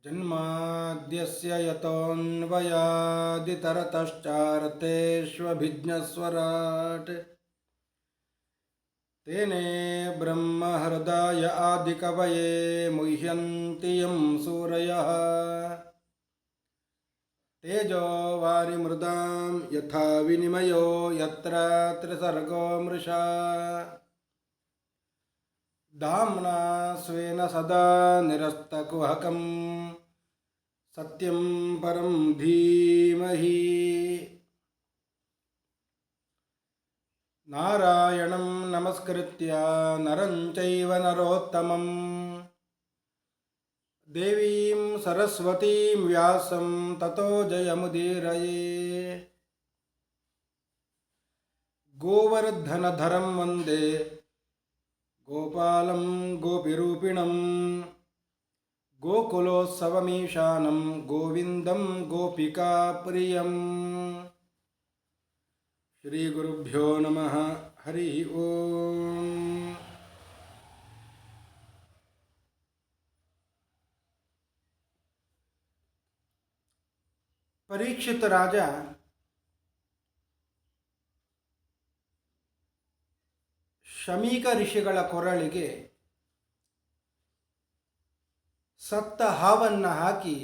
ಜನ್ಮಾದ್ಯಸ್ಯ ಯತೋನ್ವಯಾದಿತರತಶ್ಚಾರ್ಥೇಷ್ವಭಿಜ್ಞಸ್ವರಾಟ್ ತೇನೇ ಬ್ರಹ್ಮ ಹೃದಯ ಆದಿಕವಯೇ ಮುಹ್ಯಂತಿ ಯಂ ಸೂರಯಃ ತೇಜೋ ವಾರಿಮೃದಾಂ ಯಥಾ ವಿನಿಮಯೋ ಯತ್ರ ತ್ರಿಸರ್ಗೋ ಮೃಷಾ ಧಾಮ್ನಾ ಸ್ವೇನ ಸದಾ ನಿರಸ್ತಕುಹಕಂ ಸತ್ಯಂ ಪರಂ ಧೀಮಹಿ. ನಾರಾಯಣಂ ನಮಸ್ಕೃತ್ಯ ನರಂ ಚೈವ ನರೋತ್ತಮಂ ದೇವೀಂ ಸರಸ್ವತೀಂ ವ್ಯಾಸಂ ತತೋ ಜಯಮುದೀರಯೇ. ಗೋವರ್ಧನಧರಂ ವಂದೇ ಗೋಪಾಲಂ ಗೋಪಿರೂಪಿಣಂ ಗೋಕುಲೋತ್ಸವಮೀಶಾನಂ ಗೋವಿಂದಂ ಗೋಪಿಕಾಪ್ರಿಯಂ. ಶ್ರೀ ಗುರುಭ್ಯೋ ನಮಃ. ಹರಿ ಓಂ. ಪರೀಕ್ಷಿತ ರಾಜ ಶಮೀಕ ಋಷಿಗಳ ಕೊರಳಿಗೆ ಸತ್ತ ಹಾವನ್ನು ಹಾಕಿ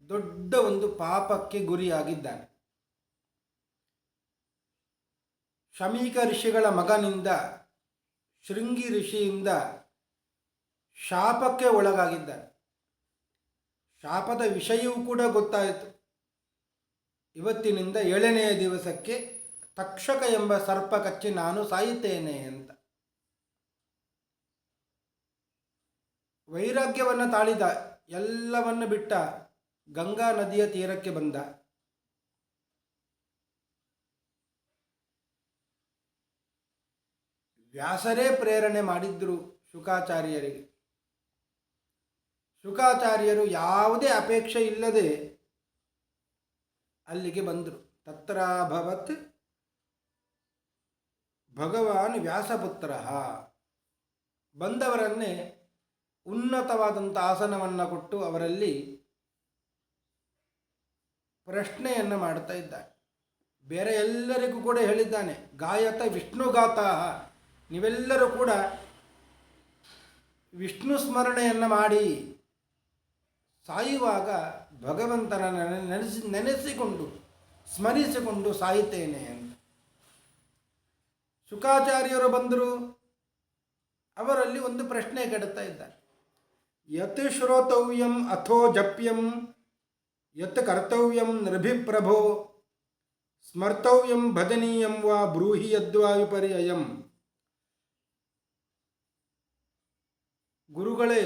ದೊಡ್ಡ ಒಂದು ಪಾಪಕ್ಕೆ ಗುರಿಯಾಗಿದ್ದಾನೆ. ಶಮೀಕ ಋಷಿಗಳ ಮಗನಿಂದ ಶೃಂಗಿ ಋಷಿಯಿಂದ ಶಾಪಕ್ಕೆ ಒಳಗಾಗಿದ್ದಾನೆ. ಶಾಪದ ವಿಷಯವೂ ಕೂಡ ಗೊತ್ತಾಯಿತು. ಇವತ್ತಿನಿಂದ 7ನೆಯ ದಿವಸಕ್ಕೆ ತಕ್ಷಕ ಎಂಬ ಸರ್ಪ ಕಚ್ಚಿ ನಾನು ಸಾಯುತ್ತೇನೆ ಅಂತ ವೈರಾಗ್ಯವನ್ನು ತಾಳಿದ. ಎಲ್ಲವನ್ನು ಬಿಟ್ಟ ಗಂಗಾ ನದಿಯ ತೀರಕ್ಕೆ ಬಂದ. ವ್ಯಾಸರೇ ಪ್ರೇರಣೆ ಮಾಡಿದ್ರು ಶುಕಾಚಾರ್ಯರಿಗೆ. ಶುಕಾಚಾರ್ಯರು ಯಾವುದೇ ಅಪೇಕ್ಷೆ ಇಲ್ಲದೆ ಅಲ್ಲಿಗೆ ಬಂದರು. ತತ್ರಾಭವತ್ ಭಗವಾನ್ ವ್ಯಾಸಪುತ್ರ. ಬಂದವರನ್ನೇ ಉನ್ನತವಾದಂಥ ಆಸನವನ್ನು ಕೊಟ್ಟು ಅವರಲ್ಲಿ ಪ್ರಶ್ನೆಯನ್ನು ಮಾಡ್ತಾ ಇದ್ದಾನೆ. ಬೇರೆ ಎಲ್ಲರಿಗೂ ಕೂಡ ಹೇಳಿದ್ದಾನೆ, ಗಾಯತ ವಿಷ್ಣುಗಾತಃ, ನೀವೆಲ್ಲರೂ ಕೂಡ ವಿಷ್ಣು ಸ್ಮರಣೆಯನ್ನು ಮಾಡಿ ಸಾಯುವಾಗ ಭಗವಂತನ ನೆನೆಸಿಕೊಂಡು ಸ್ಮರಿಸಿಕೊಂಡು ಸಾಯುತ್ತೇನೆ ಅಂತ. ಶುಕಾಚಾರ್ಯರು ಬಂದರು. ಅವರಲ್ಲಿ ಒಂದು ಪ್ರಶ್ನೆ ಕೆಡುತ್ತಾ ಇದ್ದಾರೆ. ಯತ್ ಶ್ರೋತವ್ಯಂ ಅಥೋ ಜಪ್ಯಂ ಯತ್ ಕರ್ತವ್ಯಂ ನೃಭಿಪ್ರಭೋ ಸ್ಮರ್ತವ್ಯಂ ಭಜನೀಯಂ ವಾ ಬ್ರೂಹಿ ಯದ್ವಾ ವಿಪರ್ಯಯಂ. ಗುರುಗಳೇ,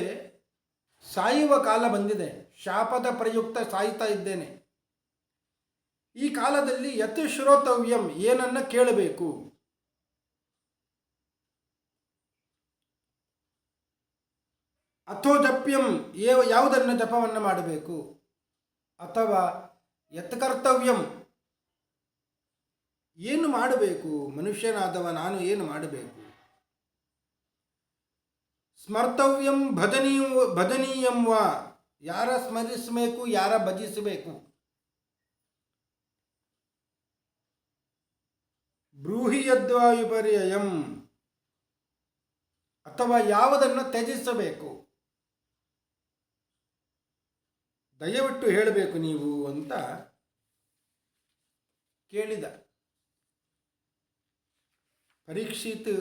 ಸಾಯುವ ಕಾಲ ಬಂದಿದೆ. ಶಾಪದ ಪ್ರಯುಕ್ತ ಸಾಯ್ತಾ ಇದ್ದೇನೆ. ಈ ಕಾಲದಲ್ಲಿ ಯತ್ ಶ್ರೋತವ್ಯಂ, ಏನನ್ನ ಕೇಳಬೇಕು, ಅಥೋ ಜಪ್ಯಂ, ಯಾವುದನ್ನು ಜಪವನ್ನು ಮಾಡಬೇಕು, ಅಥವಾ ಯತ್ ಕರ್ತವ್ಯಂ, ಏನು ಮಾಡಬೇಕು, ಮನುಷ್ಯನಾದವ ನಾನು ಏನು ಮಾಡಬೇಕು, ಸ್ಮರ್ತವ್ಯಂ ಭಜನೀಯಂ ವಾ, ಯಾರ ಸ್ಮರಿಸಬೇಕು, ಯಾರ ಭಜಿಸಬೇಕು, ಬ್ರೂಹಿ ಯದ್ವಾ ವಿಪರ್ಯಯಂ, ಅಥವಾ ಯಾವುದನ್ನು ತ್ಯಜಿಸಬೇಕು, ದಯವಿಟ್ಟು ಹೇಳಬೇಕು ನೀವು ಅಂತ ಕೇಳಿದ. ಪರೀಕ್ಷಿತ್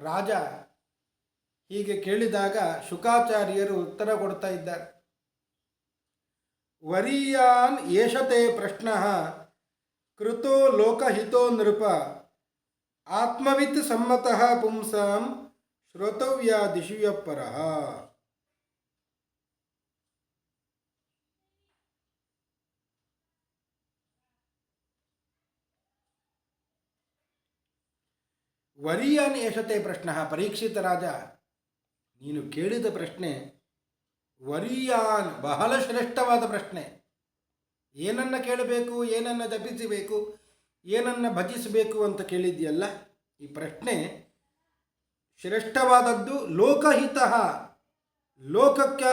ರಾಜ ಹೀಗೆ ಕೇಳಿದಾಗ ಶುಕಾಚಾರ್ಯರು ಉತ್ತರ ಕೊಡ್ತಾ ಇದ್ದಾರೆ. ವರೀಯಾನ್ ಏಷತೆ ಪ್ರಶ್ನಃ ಕೃತೋ ಲೋಕಹಿತೋ ನೃಪ ಆತ್ಮವಿತ್ ಸಮ್ಮತಃ ಪುಂಸಾಂ ಶ್ರೋತವ್ಯಾದಿಶುಯಪರಃ. ವರೀಯಾನ್ ಏಷತೆ ಪ್ರಶ್ನಃ, ಪರೀಕ್ಷಿತ ರಾಜ, ನೀನು ಕೇಳಿದ ಪ್ರಶ್ನೆ ವರೀಯಾನ್, ಬಹಳ ಶ್ರೇಷ್ಠವಾದ ಪ್ರಶ್ನೆ. ಏನನ್ನು ಕೇಳಬೇಕು, ಏನನ್ನು ಜಪಿಸಬೇಕು, ಏನನ್ನು ಭಜಿಸಬೇಕು ಅಂತ ಕೇಳಿದ್ಯಲ್ಲ, ಈ ಪ್ರಶ್ನೆ ಶ್ರೇಷ್ಠವಾದದ್ದು. ಲೋಕಹಿತ, ಲೋಕಕ್ಕೆ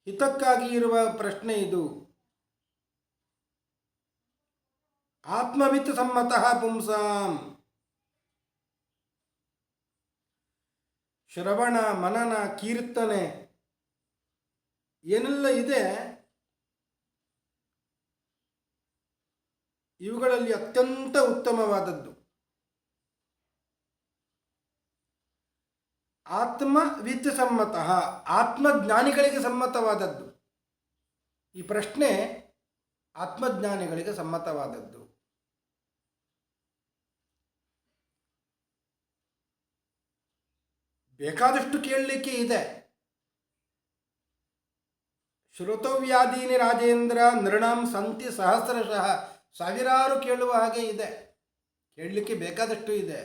ಹಿತಕ್ಕಾಗಿ ಇರುವ ಪ್ರಶ್ನೆ ಇದು. ಆತ್ಮವಿತ್ ಸಮ್ಮತಃ ಪುಂಸಾಂ. ಶ್ರವಣ, ಮನನ, ಕೀರ್ತನೆ ಏನೆಲ್ಲ ಇದೆ, ಇವುಗಳಲ್ಲಿ ಅತ್ಯಂತ ಉತ್ತಮವಾದದ್ದು ಆತ್ಮವಿತ್ ಸಮ್ಮತಃ, ಆತ್ಮಜ್ಞಾನಿಗಳಿಗೆ ಸಮ್ಮತವಾದದ್ದು. ಈ ಪ್ರಶ್ನೆ ಆತ್ಮಜ್ಞಾನಿಗಳಿಗೆ ಸಮ್ಮತವಾದದ್ದು. ಬೇಕಾದಷ್ಟು ಕೇಳಲಿಕ್ಕೆ ಇದೆ. ಶ್ರೋತವ್ಯಾದೀನಿ ರಾಜೇಂದ್ರ ನೃಣಾಂ ಸಂತಿ ಸಹಸ್ರಶಃ. ಸಾವಿರಾರು ಕೇಳುವ ಹಾಗೆ ಇದೆ, ಕೇಳಲಿಕ್ಕೆ ಬೇಕಾದಷ್ಟು ಇದೆ.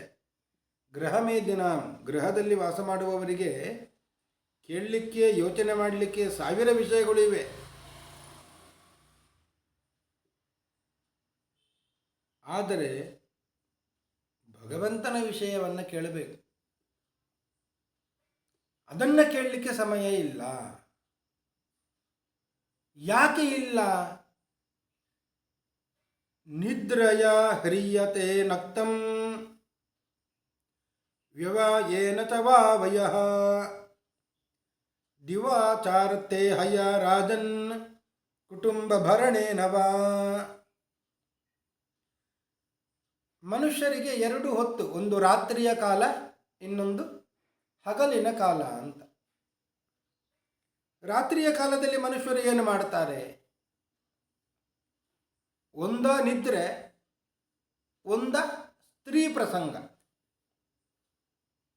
ಗೃಹ ಮೇದಿನ, ಗೃಹದಲ್ಲಿ ವಾಸ ಮಾಡುವವರಿಗೆ ಕೇಳಲಿಕ್ಕೆ, ಯೋಚನೆ ಮಾಡಲಿಕ್ಕೆ ಸಾವಿರ ವಿಷಯಗಳು ಇವೆ. ಆದರೆ ಭಗವಂತನ ವಿಷಯವನ್ನು ಕೇಳಬೇಕು. ಅದನ್ನು ಕೇಳಲಿಕ್ಕೆ ಸಮಯ ಇಲ್ಲ. ಯಾಕೆ ಇಲ್ಲ? ನಿದ್ರಯ ಹ್ರಿಯತೆ ನಕ್ತಂ ವ್ಯವಾಯೇನ ಚ ವಾವಯಃ ದಿವಾಚಾರತೆ ಹಯ ರಾಜನ್ ಕುಟುಂಬ ಭರಣೇನ ವಾ. ಮನುಷ್ಯರಿಗೆ ಎರಡು ಹೊತ್ತು, ಒಂದು ರಾತ್ರಿಯ ಕಾಲ, ಇನ್ನೊಂದು ಹಗಲಿನ ಕಾಲ ಅಂತ. ರಾತ್ರಿಯ ಕಾಲದಲ್ಲಿ ಮನುಷ್ಯರು ಏನು ಮಾಡ್ತಾರೆ? ಒಂದ ನಿದ್ರೆ, ಒಂದ ಸ್ತ್ರೀ ಪ್ರಸಂಗ.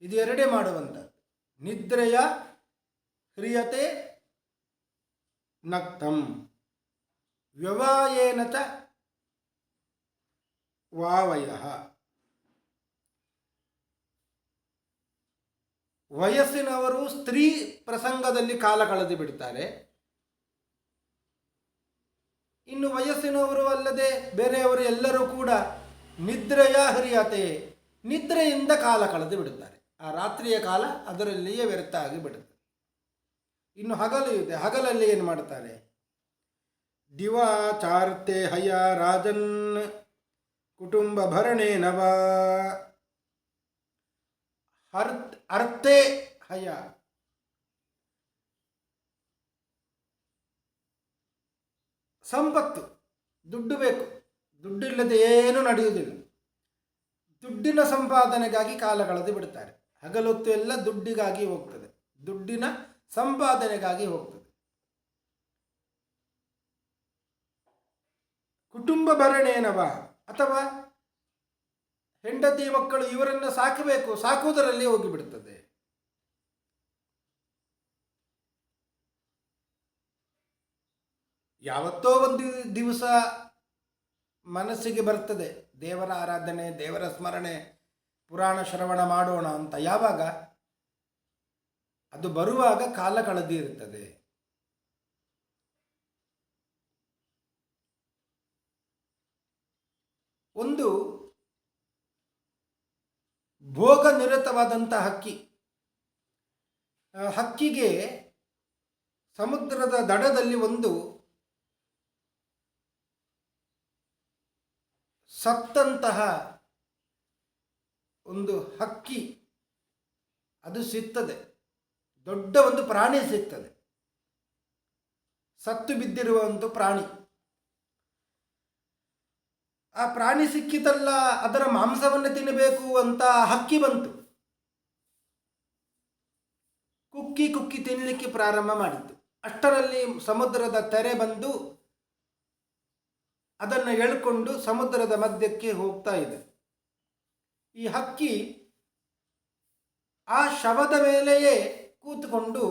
ಇದು ಎರಡೇ ಮಾಡುವಂಥದ್ದು. ನಿದ್ರೆಯ ಹ್ರಿಯತೆ ನಕ್ತಂ ವ್ಯವಾಯೇನ ಚ ವಾವಯಃ. ವಯಸ್ಸಿನವರು ಸ್ತ್ರೀ ಪ್ರಸಂಗದಲ್ಲಿ ಕಾಲ ಕಳೆದು ಬಿಡ್ತಾರೆ. ಇನ್ನು ವಯಸ್ಸಿನವರು ಅಲ್ಲದೆ ಬೇರೆಯವರು ಎಲ್ಲರೂ ಕೂಡ ನಿದ್ರೆಯ ಹ್ರಿಯತೆ, ನಿದ್ರೆಯಿಂದ ಕಾಲ ಕಳೆದು ಬಿಡುತ್ತಾರೆ. ಆ ರಾತ್ರಿಯ ಕಾಲ ಅದರಲ್ಲಿಯೇ ವ್ಯರ್ಥ ಆಗಿ ಬಿಡುತ್ತೆ. ಇನ್ನು ಹಗಲು ಇದೆ, ಹಗಲಲ್ಲಿ ಏನು ಮಾಡ್ತಾರೆ? ದಿವಾಚಾರ್ತೆ ಹಯ ರಾಜನ್ ಕುಟುಂಬ ಭರಣೇನ ವಾ. ಅರ್ಥೇ ಹಯ, ಸಂಪತ್ತು, ದುಡ್ಡು ಬೇಕು. ದುಡ್ಡಿಲ್ಲದೆ ಏನೂ ನಡೆಯುವುದಿಲ್ಲ. ದುಡ್ಡಿನ ಸಂಪಾದನೆಗಾಗಿ ಕಾಲ ಕಳೆದು ಬಿಡ್ತಾರೆ. ಹಗಲೊತ್ತು ಎಲ್ಲ ದುಡ್ಡಿಗಾಗಿ ಹೋಗ್ತದೆ, ದುಡ್ಡಿನ ಸಂಪಾದನೆಗಾಗಿ ಹೋಗ್ತದೆ. ಕುಟುಂಬ ಭರಣೇನವ, ಅಥವಾ ಹೆಂಡತಿ ಮಕ್ಕಳು ಇವರನ್ನು ಸಾಕಬೇಕು, ಸಾಕುವುದರಲ್ಲಿ ಹೋಗಿಬಿಡುತ್ತದೆ. ಯಾವತ್ತೋ ಒಂದು ದಿವಸ ಮನಸ್ಸಿಗೆ ಬರ್ತದೆ ದೇವರ ಆರಾಧನೆ, ದೇವರ ಸ್ಮರಣೆ, ಪುರಾಣ ಶ್ರವಣ ಮಾಡೋಣ ಅಂತ. ಯಾವಾಗ ಅದು ಬರುವಾಗ ಕಾಲ ಕಳೆದಿರುತ್ತದೆ. ಒಂದು ಭೋಗ ನಿರತವಾದಂಥ ಹಕ್ಕಿ. ಹಕ್ಕಿಗೆ ಸಮುದ್ರದ ದಡದಲ್ಲಿ ಒಂದು ಸತ್ತಂತಹ ಒಂದು ಹಕ್ಕಿ ಅದು ಸಿಗ್ತದೆ. ದೊಡ್ಡ ಒಂದು ಪ್ರಾಣಿ ಸಿಗ್ತದೆ, ಸತ್ತು ಬಿದ್ದಿರುವ ಒಂದು ಪ್ರಾಣಿ. ಆ ಪ್ರಾಣಿ ಸಿಕ್ಕಿತಲ್ಲ, ಅದರ ಮಾಂಸವನ್ನು ತಿನ್ನಬೇಕು ಅಂತ ಹಕ್ಕಿ ಬಂತು. ಕುಕ್ಕಿ ಕುಕ್ಕಿ ತಿನ್ನಲಿಕ್ಕೆ ಪ್ರಾರಂಭ ಮಾಡಿತ್ತು. ಅಷ್ಟರಲ್ಲಿ ಸಮುದ್ರದ ತೆರೆ ಬಂದು ಅದನ್ನು ಎಳ್ಕೊಂಡು ಸಮುದ್ರದ ಮಧ್ಯಕ್ಕೆ ಹೋಗ್ತಾ ಇದೆ. ಈ ಹಕ್ಕಿ ಆ ಶವದ ಮೇಲೆಯೇ ಕೂತ್ಕೊಂಡು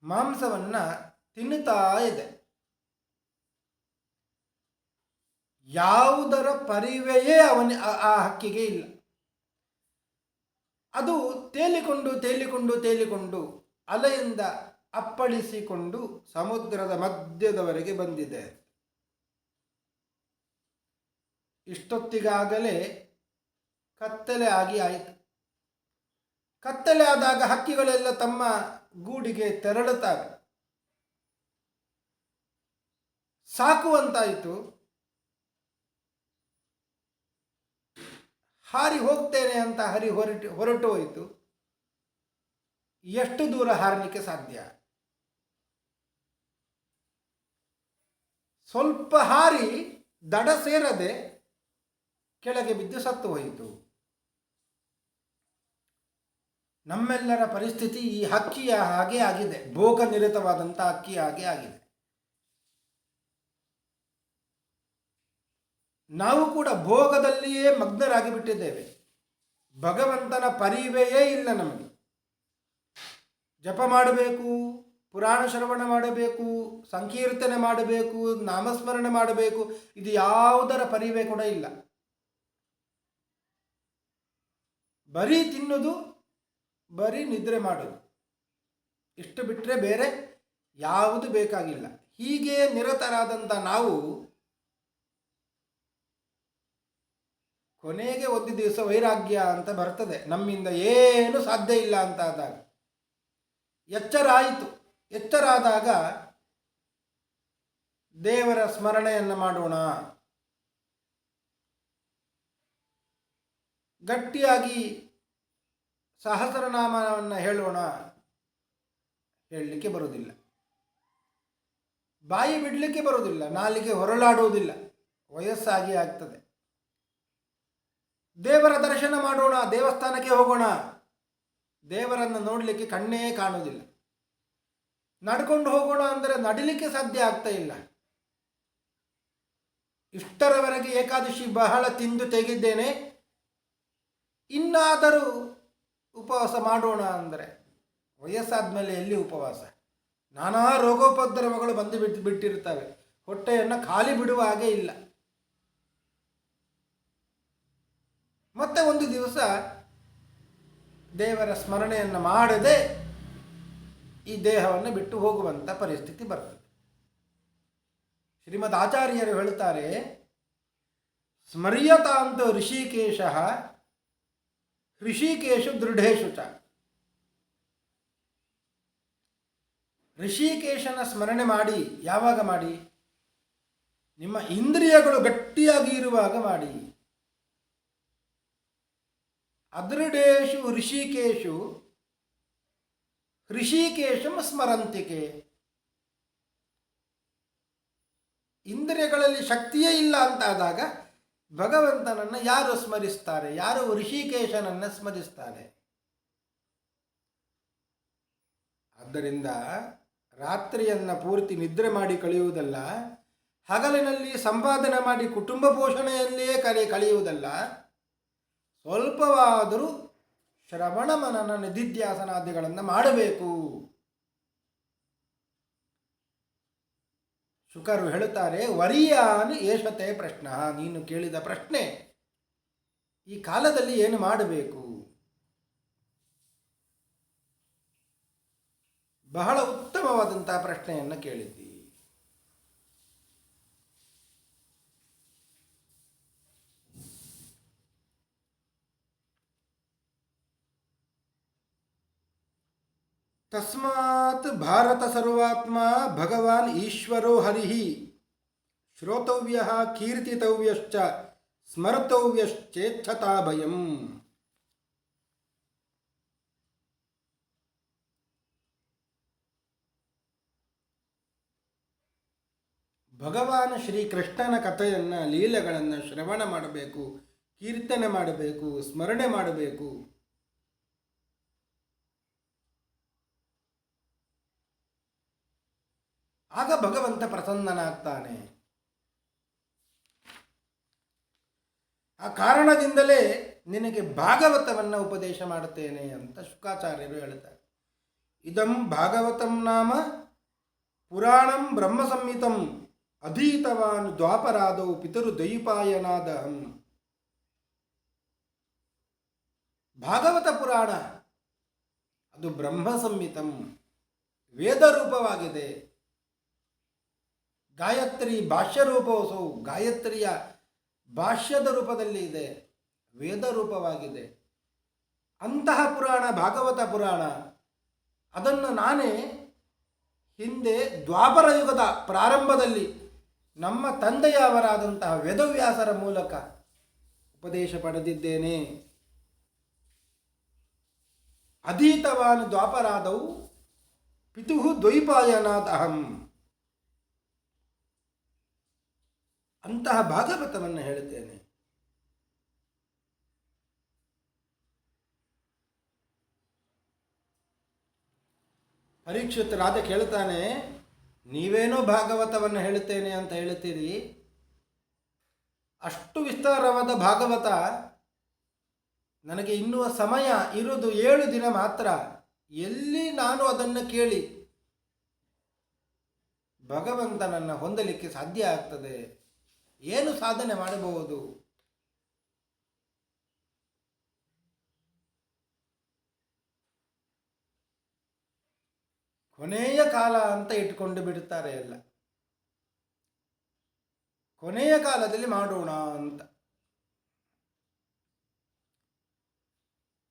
ಮಾಂಸವನ್ನು ತಿನ್ನುತ್ತಾ ಇದೆ. ಯಾವುದರ ಪರಿವೆಯೇ ಆ ಹಕ್ಕಿಗೆ ಇಲ್ಲ. ಅದು ತೇಲಿಕೊಂಡು ಅಲೆಯಿಂದ ಅಪ್ಪಳಿಸಿಕೊಂಡು ಸಮುದ್ರದ ಮಧ್ಯದವರೆಗೆ ಬಂದಿದೆ. ಇಷ್ಟೊತ್ತಿಗಾಗಲೇ ಕತ್ತಲೆ ಆಗಿ ಆಯಿತು. ಕತ್ತಲೆ ಆದಾಗ ಹಕ್ಕಿಗಳೆಲ್ಲ ತಮ್ಮ ಗೂಡಿಗೆ ತೆರಳುತ್ತವೆ. ಸಾಕುವಂತಾಯಿತು. ಹಾರಿ ಹೋಗ್ತೇನೆ ಅಂತ ಹೊರಟು ಹೋಯಿತು. ಎಷ್ಟು ದೂರ ಹಾರಲಿಕ್ಕೆ ಸಾಧ್ಯ? ಸ್ವಲ್ಪ ಹಾರಿ ದಡ ಸೇರದೆ ಕೆಳಗೆ ಬಿದ್ದು ಸತ್ತು ಹೋಯಿತು. ನಮ್ಮೆಲ್ಲರ ಪರಿಸ್ಥಿತಿ ಈ ಹಕ್ಕಿಯ ಹಾಗೆ ಆಗಿದೆ, ಭೋಗ ನಿರತವಾದಂಥ ಹಕ್ಕಿಯ ಹಾಗೆ ಆಗಿದೆ. ನಾವು ಕೂಡ ಭೋಗದಲ್ಲಿಯೇ ಮಗ್ನರಾಗಿ ಬಿಟ್ಟಿದ್ದೇವೆ. ಭಗವಂತನ ಪರಿವೆಯೇ ಇಲ್ಲ ನಮಗೆ. ಜಪ ಮಾಡಬೇಕು, ಪುರಾಣ ಶ್ರವಣ ಮಾಡಬೇಕು, ಸಂಕೀರ್ತನೆ ಮಾಡಬೇಕು, ನಾಮಸ್ಮರಣೆ ಮಾಡಬೇಕು, ಇದು ಯಾವುದರ ಪರಿವೆ ಕೂಡ ಇಲ್ಲ. ಬರೀ ತಿನ್ನೋದು, ಬರೀ ನಿದ್ರೆ ಮಾಡೋದು, ಇಷ್ಟು ಬಿಟ್ಟರೆ ಬೇರೆ ಯಾವುದು ಬೇಕಾಗಿಲ್ಲ. ಹೀಗೆ ನಿರತರಾದಂಥ ನಾವು ಕೊನೆಗೆ ಒಂದು ದಿವಸ ವೈರಾಗ್ಯ ಅಂತ ಬರ್ತದೆ. ನಮ್ಮಿಂದ ಏನು ಸಾಧ್ಯ ಇಲ್ಲ ಅಂತ ಆದಾಗ ಎಚ್ಚರ ಆಯಿತು. ಎಚ್ಚರಾದಾಗ ದೇವರ ಸ್ಮರಣೆಯನ್ನು ಮಾಡೋಣ, ಗಟ್ಟಿಯಾಗಿ ಸಹಸ್ರನಾಮವನ್ನು ಹೇಳೋಣ. ಹೇಳಲಿಕ್ಕೆ ಬರುವುದಿಲ್ಲ, ಬಾಯಿ ಬಿಡಲಿಕ್ಕೆ ಬರುವುದಿಲ್ಲ, ನಾಲಿಗೆ ಹೊರಳಾಡುವುದಿಲ್ಲ, ವಯಸ್ಸಾಗಿ ಆಗ್ತದೆ. ದೇವರ ದರ್ಶನ ಮಾಡೋಣ, ದೇವಸ್ಥಾನಕ್ಕೆ ಹೋಗೋಣ, ದೇವರನ್ನು ನೋಡಲಿಕ್ಕೆ ಕಣ್ಣೇ ಕಾಣುವುದಿಲ್ಲ. ನಡ್ಕೊಂಡು ಹೋಗೋಣ ಅಂದರೆ ನಡಿಲಿಕ್ಕೆ ಸಾಧ್ಯ ಆಗ್ತಾ ಇಲ್ಲ. ಇಷ್ಟರವರೆಗೆ ಏಕಾದಶಿ ಬಹಳ ತಿಂದು ತೆಗೆದಿದ್ದೇನೆ, ಇನ್ನಾದರೂ ಉಪವಾಸ ಮಾಡೋಣ ಅಂದರೆ ವಯಸ್ಸಾದ ಮೇಲೆ ಎಲ್ಲಿ ಉಪವಾಸ? ನಾನಾ ರೋಗೋಪದ್ರವಗಳು ಬಂದು ಬಿಟ್ಟಿರ್ತವೆ. ಹೊಟ್ಟೆಯನ್ನು ಖಾಲಿ ಬಿಡುವ ಹಾಗೆ ಇಲ್ಲ. ಮತ್ತೆ ಒಂದು ದಿವಸ ದೇವರ ಸ್ಮರಣೆಯನ್ನು ಮಾಡದೆ ಈ ದೇಹವನ್ನು ಬಿಟ್ಟು ಹೋಗುವಂಥ ಪರಿಸ್ಥಿತಿ ಬರ್ತದೆ. ಶ್ರೀಮದ್ ಆಚಾರ್ಯರು ಹೇಳುತ್ತಾರೆ, ಸ್ಮರ್ಯತಾಂತ ಋಷಿಕೇಶ ಋಷಿಕೇಶು ದೃಢೇಶು ಚ. ಋಷಿಕೇಶನ ಸ್ಮರಣೆ ಮಾಡಿ. ಯಾವಾಗ ಮಾಡಿ? ನಿಮ್ಮ ಇಂದ್ರಿಯಗಳು ಗಟ್ಟಿಯಾಗಿ ಇರುವಾಗ ಮಾಡಿ. ಅದೃಢೇಶು ಋಷಿಕೇಶು ಋಷಿಕೇಶಂ ಸ್ಮರಂತಿಕೆ. ಇಂದ್ರಿಯಗಳಲ್ಲಿ ಶಕ್ತಿಯೇ ಇಲ್ಲ ಅಂತಾದಾಗ ಭಗವಂತನನ್ನು ಯಾರು ಸ್ಮರಿಸ್ತಾರೆ? ಯಾರು ಋಷಿಕೇಶನನ್ನು ಸ್ಮರಿಸ್ತಾರೆ? ಆದ್ದರಿಂದ ರಾತ್ರಿಯನ್ನು ಪೂರ್ತಿ ನಿದ್ರೆ ಮಾಡಿ ಕಳೆಯುವುದಲ್ಲ, ಹಗಲಿನಲ್ಲಿ ಸಂಪಾದನೆ ಮಾಡಿ ಕುಟುಂಬ ಪೋಷಣೆಯಲ್ಲಿಯೇ ಕಳೆಯುವುದಲ್ಲ, ಸ್ವಲ್ಪವಾದರೂ ಶ್ರವಣ ಮನನ ನಿಧಿಧ್ಯಾಸನಾದಿಗಳನ್ನು ಮಾಡಬೇಕು. ಶುಕರು ಹೇಳುತ್ತಾರೆ, ವರಿಯಾನ್ ಏಷತೆ ಪ್ರಶ್ನ. ನೀನು ಕೇಳಿದ ಪ್ರಶ್ನೆ, ಈ ಕಾಲದಲ್ಲಿ ಏನು ಮಾಡಬೇಕು? ಬಹಳ ಉತ್ತಮವಾದಂತಹ ಪ್ರಶ್ನೆಯನ್ನು ಕೇಳಿದ್ದಿ. ತಸ್ಮಾತ್ ಭಾರತ ಸರ್ವಾತ್ಮ ಭಗವಾನ್ ಈಶ್ವರೋ ಹರಿಃ ಶ್ರೋತವ್ಯಃ ಕೀರ್ತಿತವ್ಯಶ್ಚ ಸ್ಮರ್ತವ್ಯಶ್ಚೇಚ್ಛತಾ ಭಯಂ. ಭಗವಾನ್ ಶ್ರೀಕೃಷ್ಣನ ಕಥೆಯನ್ನು, ಲೀಲೆಗಳನ್ನು ಶ್ರವಣ ಮಾಡಬೇಕು, ಕೀರ್ತನೆ ಮಾಡಬೇಕು, ಸ್ಮರಣೆ ಮಾಡಬೇಕು. ಆಗ ಭಗವಂತ ಪ್ರಸನ್ನನಾಗ್ತಾನೆ. ಆ ಕಾರಣದಿಂದಲೇ ನಿನಗೆ ಭಾಗವತವನ್ನು ಉಪದೇಶ ಮಾಡುತ್ತೇನೆ ಅಂತ ಶುಕಾಚಾರ್ಯರು ಹೇಳ್ತಾರೆ. ಇದಂ ಭಾಗವತಂ ನಾಮ ಪುರಾಣಂ ಬ್ರಹ್ಮ ಸಂಹಿತಂ ಅಧೀತವಾನ್ ದ್ವಾಪರಾದೌ ಪಿತರು ದೈಪಾಯನಾದಹಂ. ಭಾಗವತ ಪುರಾಣ ಅದು ಬ್ರಹ್ಮ ಸಂಹಿತಂ, ವೇದ ರೂಪವಾಗಿದೆ. ಗಾಯತ್ರಿ ಭಾಷ್ಯ ರೂಪವಸವು, ಗಾಯತ್ರಿಯ ಭಾಷ್ಯದ ರೂಪದಲ್ಲಿ ಇದೆ, ವೇದ ರೂಪವಾಗಿದೆ. ಅಂತಹ ಪುರಾಣ ಭಾಗವತ ಪುರಾಣ, ಅದನ್ನು ನಾನೇ ಹಿಂದೆ ದ್ವಾಪರ ಯುಗದ ಪ್ರಾರಂಭದಲ್ಲಿ ನಮ್ಮ ತಂದೆಯವರಾದಂತಹ ವೇದವ್ಯಾಸರ ಮೂಲಕ ಉಪದೇಶ ಪಡೆದಿದ್ದೇನೆ. ಅಧೀತವಾನ್ ದ್ವಾಪರಾದೌ ಪಿತುಃ ದ್ವೈಪಾಯನಾತ್ ಅಹಂ. ಅಂತಹ ಭಾಗವತವನ್ನು ಹೇಳುತ್ತೇನೆ. ಪರೀಕ್ಷಿತ್ ರಾಜ ಕೇಳ್ತಾನೆ, ನೀವೇನೋ ಭಾಗವತವನ್ನು ಹೇಳುತ್ತೇನೆ ಅಂತ ಹೇಳುತ್ತೀರಿ, ಅಷ್ಟು ವಿಸ್ತಾರವಾದ ಭಾಗವತ ನನಗೆ ಇನ್ನುವ ಸಮಯ ಇರುವುದು 7 ದಿನ ಮಾತ್ರ. ಎಲ್ಲಿ ನಾನು ಅದನ್ನು ಕೇಳಿ ಭಗವಂತನನ್ನು ಹೊಂದಲಿಕ್ಕೆ ಸಾಧ್ಯ ಆಗ್ತದೆ? ಏನು ಸಾಧನೆ ಮಾಡಬಹುದು? ಕೊನೆಯ ಕಾಲ ಅಂತ ಇಟ್ಕೊಂಡು ಬಿಡುತ್ತಾರೆ ಎಲ್ಲ. ಕೊನೆಯ ಕಾಲದಲ್ಲಿ ಮಾಡೋಣ ಅಂತ.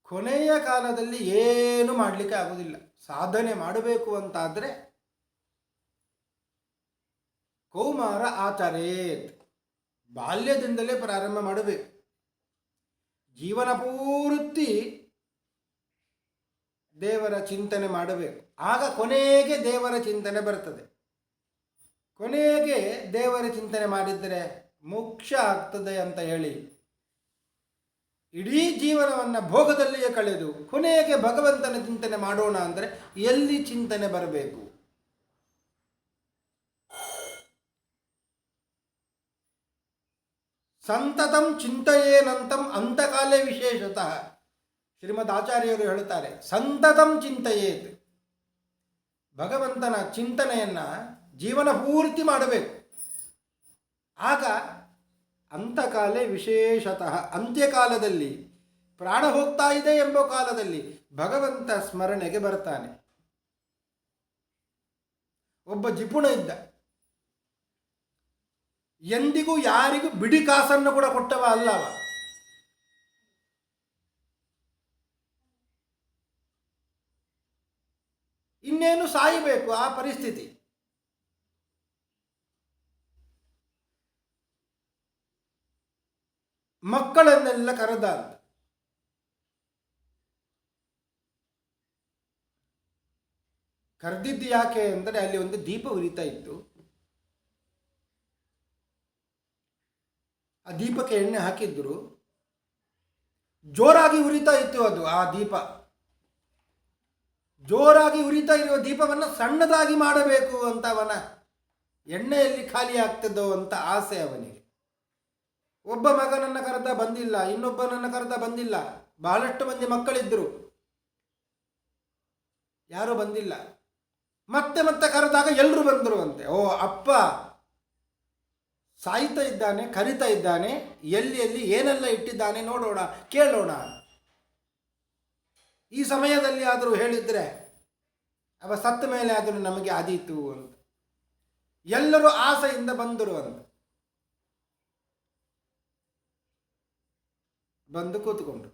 ಕೊನೆಯ ಕಾಲದಲ್ಲಿ ಏನು ಮಾಡಲಿಕ್ಕೆ ಆಗುವುದಿಲ್ಲ. ಸಾಧನೆ ಮಾಡಬೇಕು ಅಂತಾದರೆ ಕೌಮಾರ ಆಚರೇತ್, ಬಾಲ್ಯದಿಂದಲೇ ಪ್ರಾರಂಭ ಮಾಡಬೇಕು. ಜೀವನ ಪೂರ್ತಿ ದೇವರ ಚಿಂತನೆ ಮಾಡಬೇಕು. ಆಗ ಕೊನೆಗೆ ದೇವರ ಚಿಂತನೆ ಬರ್ತದೆ. ಕೊನೆಗೆ ದೇವರ ಚಿಂತನೆ ಮಾಡಿದರೆ ಮೋಕ್ಷ ಆಗ್ತದೆ ಅಂತ ಹೇಳಿ ಇಡೀ ಜೀವನವನ್ನು ಭೋಗದಲ್ಲಿಯೇ ಕಳೆದು ಕೊನೆಗೆ ಭಗವಂತನ ಚಿಂತನೆ ಮಾಡೋಣ ಅಂದರೆ ಎಲ್ಲಿ ಚಿಂತನೆ ಬರಬೇಕು? ಸಂತತಂ ಚಿಂತೆಯೇನಂತಂ ಅಂತಕಾಲೇ ವಿಶೇಷತಃ. ಶ್ರೀಮದ್ ಆಚಾರ್ಯರು ಹೇಳುತ್ತಾರೆ, ಸಂತತಂ ಚಿಂತೆಯೇತ್, ಭಗವಂತನ ಚಿಂತನೆಯನ್ನು ಜೀವನ ಪೂರ್ತಿ ಮಾಡಬೇಕು. ಆಗ ಅಂತಕಾಲೇ ವಿಶೇಷತಃ, ಅಂತ್ಯಕಾಲದಲ್ಲಿ ಪ್ರಾಣ ಹೋಗ್ತಾ ಇದೆ ಎಂಬ ಕಾಲದಲ್ಲಿ ಭಗವಂತ ಸ್ಮರಣೆಗೆ ಬರ್ತಾನೆ. ಒಬ್ಬ ಜಿಪುಣ ಇದ್ದ, ಎಂದಿಗೂ ಯಾರಿಗೂ ಬಿಡಿ ಕಾಸನ್ನು ಕೂಡ ಕೊಟ್ಟವ ಅಲ್ಲವ. ಇನ್ನೇನು ಸಾಯಬೇಕು ಆ ಪರಿಸ್ಥಿತಿ. ಮಕ್ಕಳನ್ನೆಲ್ಲ ಕರೆದ. ಕರೆದಿದ್ದು ಯಾಕೆ ಅಂದರೆ ಅಲ್ಲಿ ಒಂದು ದೀಪ ಉರಿತಾ ಇತ್ತು. ಆ ದೀಪಕ್ಕೆ ಎಣ್ಣೆ ಹಾಕಿದ್ರು, ಜೋರಾಗಿ ಉರಿತಾ ಇತ್ತು ಅದು. ಆ ದೀಪ ಜೋರಾಗಿ ಉರಿತಾ ಇರುವ ದೀಪವನ್ನು ಸಣ್ಣದಾಗಿ ಮಾಡಬೇಕು ಅಂತ ಅವನ ಎಣ್ಣೆಯಲ್ಲಿ ಖಾಲಿ ಆಗ್ತದೋ ಅಂತ ಆಸೆ ಅವನಿಗೆ. ಒಬ್ಬ ಮಗನನ್ನು ಕರೆದ ಬಂದಿಲ್ಲ, ಇನ್ನೊಬ್ಬನನ್ನು ಕರೆದ ಬಂದಿಲ್ಲ. ಬಹಳಷ್ಟು ಮಂದಿ ಮಕ್ಕಳಿದ್ದರು, ಯಾರೂ ಬಂದಿಲ್ಲ. ಮತ್ತೆ ಮತ್ತೆ ಕರೆದಾಗ ಎಲ್ಲರೂ ಬಂದರು ಅಂತೆ. ಓ, ಅಪ್ಪ ಸಾಯ್ತಾ ಇದ್ದಾನೆ, ಕರಿತಾ ಇದ್ದಾನೆ, ಎಲ್ಲಿ ಎಲ್ಲಿ ಏನೆಲ್ಲ ಇಟ್ಟಿದ್ದಾನೆ ನೋಡೋಣ, ಕೇಳೋಣ. ಈ ಸಮಯದಲ್ಲಿ ಆದರೂ ಹೇಳಿದರೆ ಅವ ಸತ್ತ ಮೇಲೆ ಆದರೂ ನಮಗೆ ಆದೀತು ಅಂತ ಎಲ್ಲರೂ ಆಸೆಯಿಂದ ಬಂದರು ಅಂತ. ಬಂದು ಕೂತ್ಕೊಂಡು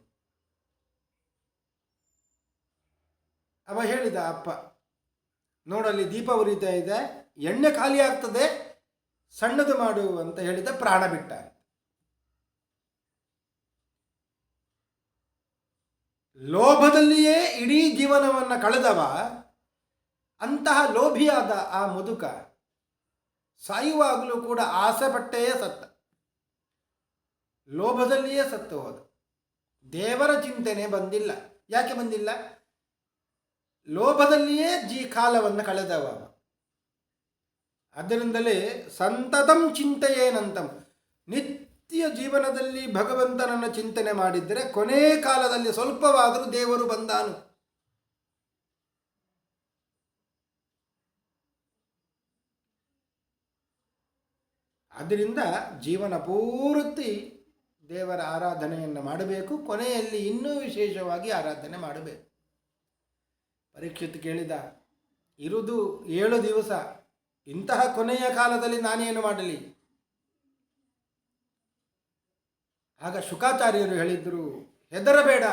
ಅವ ಹೇಳಿದ, ಅಪ್ಪ ನೋಡಲ್ಲಿ ದೀಪ ಉರಿತಾ ಇದೆ, ಎಣ್ಣೆ ಖಾಲಿ ಆಗ್ತದೆ, ಸಣ್ಣದು ಮಾಡು ಅಂತ ಹೇಳಿದ. ಪ್ರಾಣ ಬಿಟ್ಟ. ಲೋಭದಲ್ಲಿಯೇ ಇಡೀ ಜೀವನವನ್ನು ಕಳೆದವ, ಅಂತಹ ಲೋಭಿಯಾದ ಆ ಮುದುಕ ಸಾಯುವಾಗಲೂ ಕೂಡ ಆಸೆ ಪಟ್ಟೇ ಸತ್ತ. ಲೋಭದಲ್ಲಿಯೇ ಸತ್ತು ಹೋದ. ದೇವರ ಚಿಂತನೆ ಬಂದಿಲ್ಲ. ಯಾಕೆ ಬಂದಿಲ್ಲ? ಲೋಭದಲ್ಲಿಯೇ ಕಾಲವನ್ನು ಕಳೆದವ. ಅದರಿಂದಲೇ ಸಂತತಂ ಚಿಂತೆಯೇನಂತಂ, ನಿತ್ಯ ಜೀವನದಲ್ಲಿ ಭಗವಂತನನ್ನು ಚಿಂತನೆ ಮಾಡಿದರೆ ಕೊನೆ ಕಾಲದಲ್ಲಿ ಸ್ವಲ್ಪವಾದರೂ ದೇವರು ಬಂದಾನು. ಆದ್ದರಿಂದ ಜೀವನ ಪೂರ್ತಿ ದೇವರ ಆರಾಧನೆಯನ್ನು ಮಾಡಬೇಕು. ಕೊನೆಯಲ್ಲಿ ಇನ್ನೂ ವಿಶೇಷವಾಗಿ ಆರಾಧನೆ ಮಾಡಬೇಕು. ಪರೀಕ್ಷಿತ್ ಕೇಳಿದ, ಇರುವುದು 7 ದಿವಸ, ಇಂತಹ ಕೊನೆಯ ಕಾಲದಲ್ಲಿ ನಾನೇನು ಮಾಡಲಿ? ಆಗ ಶುಕಾಚಾರ್ಯರು ಹೇಳಿದರು, ಹೆದರಬೇಡ,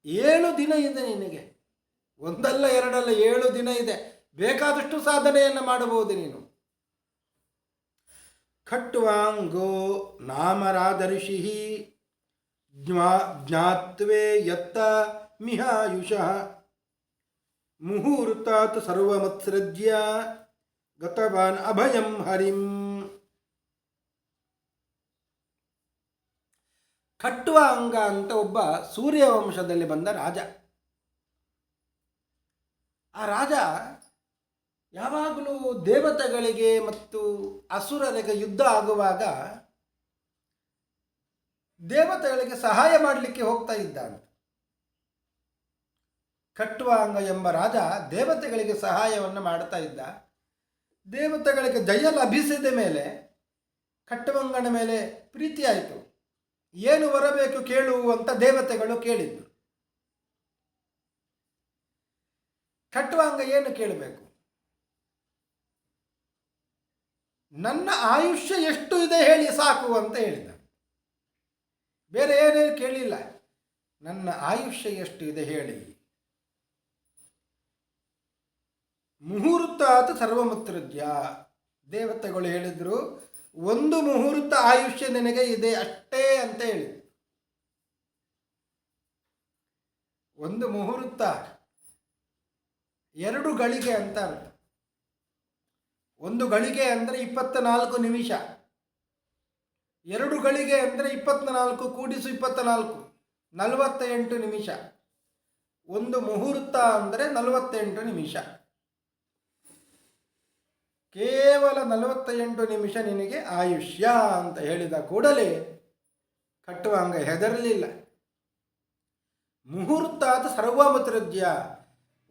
7 ದಿನ ಇದೆ ನಿನಗೆ, ಒಂದಲ್ಲ ಎರಡಲ್ಲ 7 ದಿನ ಇದೆ. ಬೇಕಾದಷ್ಟು ಸಾಧನೆಯನ್ನು ಮಾಡಬಹುದು ನೀನು. ಖಟ್ವಾಂಗೋ ನಾಮರಾದರ್ಷಿ ಜ್ಞಾತ್ವೇ ಯತ್ತ ಮಿಹಾಯುಷಃ ಮುಹೂರ್ತಾತ್ ಸರ್ವಮತ್ಸೃಜ್ಯ ಗತವಾನ್ ಅಭಯಂ ಹರಿಂ. ಖಟ್ವಾಂಗ ಅಂತ ಒಬ್ಬ ಸೂರ್ಯವಂಶದಲ್ಲಿ ಬಂದ ರಾಜ. ಆ ರಾಜ ಯಾವಾಗಲೂ ದೇವತೆಗಳಿಗೆ ಮತ್ತು ಅಸುರರಿಗೆ ಯುದ್ಧ ಆಗುವಾಗ ದೇವತೆಗಳಿಗೆ ಸಹಾಯ ಮಾಡಲಿಕ್ಕೆ ಹೋಗ್ತಾ ಇದ್ದಾನೆ. ಖಟ್ವಾಂಗ ಎಂಬ ರಾಜ ದೇವತೆಗಳಿಗೆ ಸಹಾಯವನ್ನು ಮಾಡ್ತಾ ಇದ್ದ. ದೇವತೆಗಳಿಗೆ ಜಯ ಲಭಿಸಿದ ಮೇಲೆ ಖಟ್ವಾಂಗನ ಮೇಲೆ ಪ್ರೀತಿಯಾಯಿತು. ಏನು ಬರಬೇಕು ಕೇಳು ಅಂತ ದೇವತೆಗಳು ಕೇಳಿದ್ರು. ಖಟ್ವಾಂಗ ಏನು ಕೇಳಬೇಕು? ನನ್ನ ಆಯುಷ್ಯ ಎಷ್ಟು ಇದೆ ಹೇಳಿ ಸಾಕು ಅಂತ ಹೇಳಿದ. ಬೇರೆ ಏನೇನು ಕೇಳಿಲ್ಲ, ನನ್ನ ಆಯುಷ್ಯ ಎಷ್ಟು ಇದೆ ಹೇಳಿ. ಮುಹೂರ್ತಾತ್ ಸರ್ವಮುತ್ಸೃಜ್ಯ, ದೇವತೆಗಳು ಹೇಳಿದ್ರು, 1 ಮುಹೂರ್ತ ಆಯುಷ್ಯ ನಿನಗೆ ಇದೆ ಅಷ್ಟೇ ಅಂತ ಹೇಳಿದ್ರು. 1 ಮುಹೂರ್ತ 2 ಗಳಿಗೆ ಅಂತ ಅರ್ಥ. 1 ಗಳಿಗೆ ಅಂದರೆ 24 ನಿಮಿಷ, 2 ಗಳಿಗೆ ಅಂದರೆ 24 ಕೂಡಿಸು 24 48 ನಿಮಿಷ. 1 ಮುಹೂರ್ತ ಅಂದರೆ 48 ನಿಮಿಷ. ಕೇವಲ 48 ನಿಮಿಷ ನಿನಗೆ ಆಯುಷ್ಯ ಅಂತ ಹೇಳಿದ ಕೂಡಲೇ ಖಟ್ವಾಂಗ ಹೆದರಲಿಲ್ಲ. ಮುಹೂರ್ತಾತ್ ಸರ್ವಮುತ್ಸೃಜ್ಯ,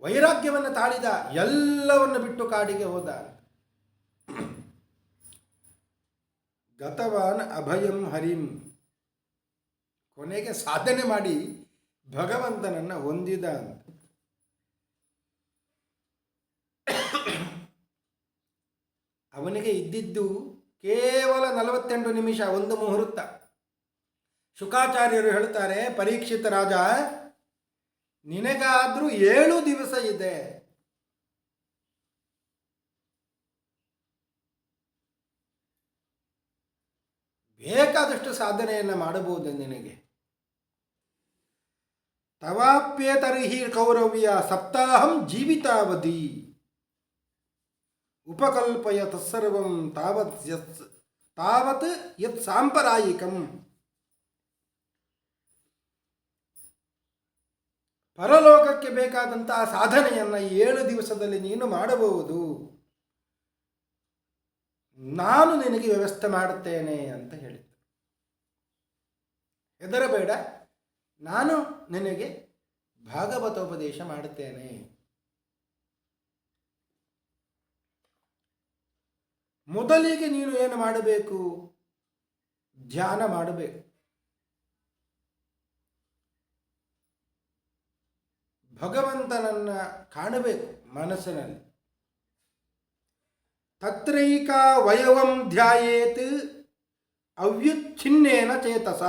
ವೈರಾಗ್ಯವನ್ನು ತಾಳಿದ, ಎಲ್ಲವನ್ನು ಬಿಟ್ಟು ಕಾಡಿಗೆ ಹೋದ. ಗತವಾನ್ ಅಭಯಂ ಹರಿಂ, ಕೊನೆಗೆ ಸಾಧನೆ ಮಾಡಿ ಭಗವಂತನನ್ನು ಹೊಂದಿದ. ಅವನಿಗೆ ಇದ್ದಿದ್ದು ಕೇವಲ 48 ನಿಮಿಷ, 1 ಮುಹೂರ್ತ. ಶುಕಾಚಾರ್ಯರು ಹೇಳ್ತಾರೆ, ಪರೀಕ್ಷಿತ ರಾಜ, ನಿನಗಾದ್ರೂ 7 ದಿವಸ ಇದೆ. ಬೇಕಾದಷ್ಟು ಸಾಧನೆಯನ್ನು ಮಾಡಬಹುದು ನಿನಗೆ. ತವಾಪ್ಯೇತರ್ಹಿ ಕೌರವ್ಯ ಸಪ್ತಾಹಂ ಜೀವಿತಾವಧಿ ಉಪಕಲ್ಪಯ ತತ್ಸರ್ವಂ ತಾವತ್ ಯತ್ ಸಾಂಪ್ರಾಯಿಕಂ. ಪರಲೋಕಕ್ಕೆ ಬೇಕಾದಂತಹ ಸಾಧನೆಯನ್ನು 7 ದಿವಸದಲ್ಲಿ ನೀನು ಮಾಡಬಹುದು. ನಾನು ನಿನಗೆ ವ್ಯವಸ್ಥೆ ಮಾಡುತ್ತೇನೆ ಅಂತ ಹೇಳಿದ್ದೆ. ಹೆದರಬೇಡ, ನಾನು ನಿನಗೆ ಭಾಗವತೋಪದೇಶ ಮಾಡುತ್ತೇನೆ. ಮೊದಲಿಗೆ ನೀನು ಏನು ಮಾಡಬೇಕು? ಧ್ಯಾನ ಮಾಡಬೇಕು. ಭಗವಂತನನ್ನ ಕಾಣಬೇಕು ಮನಸ್ಸಿನಲ್ಲಿ. ತತ್ರೈಕ ವಯವಂ ಧ್ಯಾಯೇತ್ ಅವ್ಯುಚ್ಛಿನ್ನೇನ ಚೇತಸ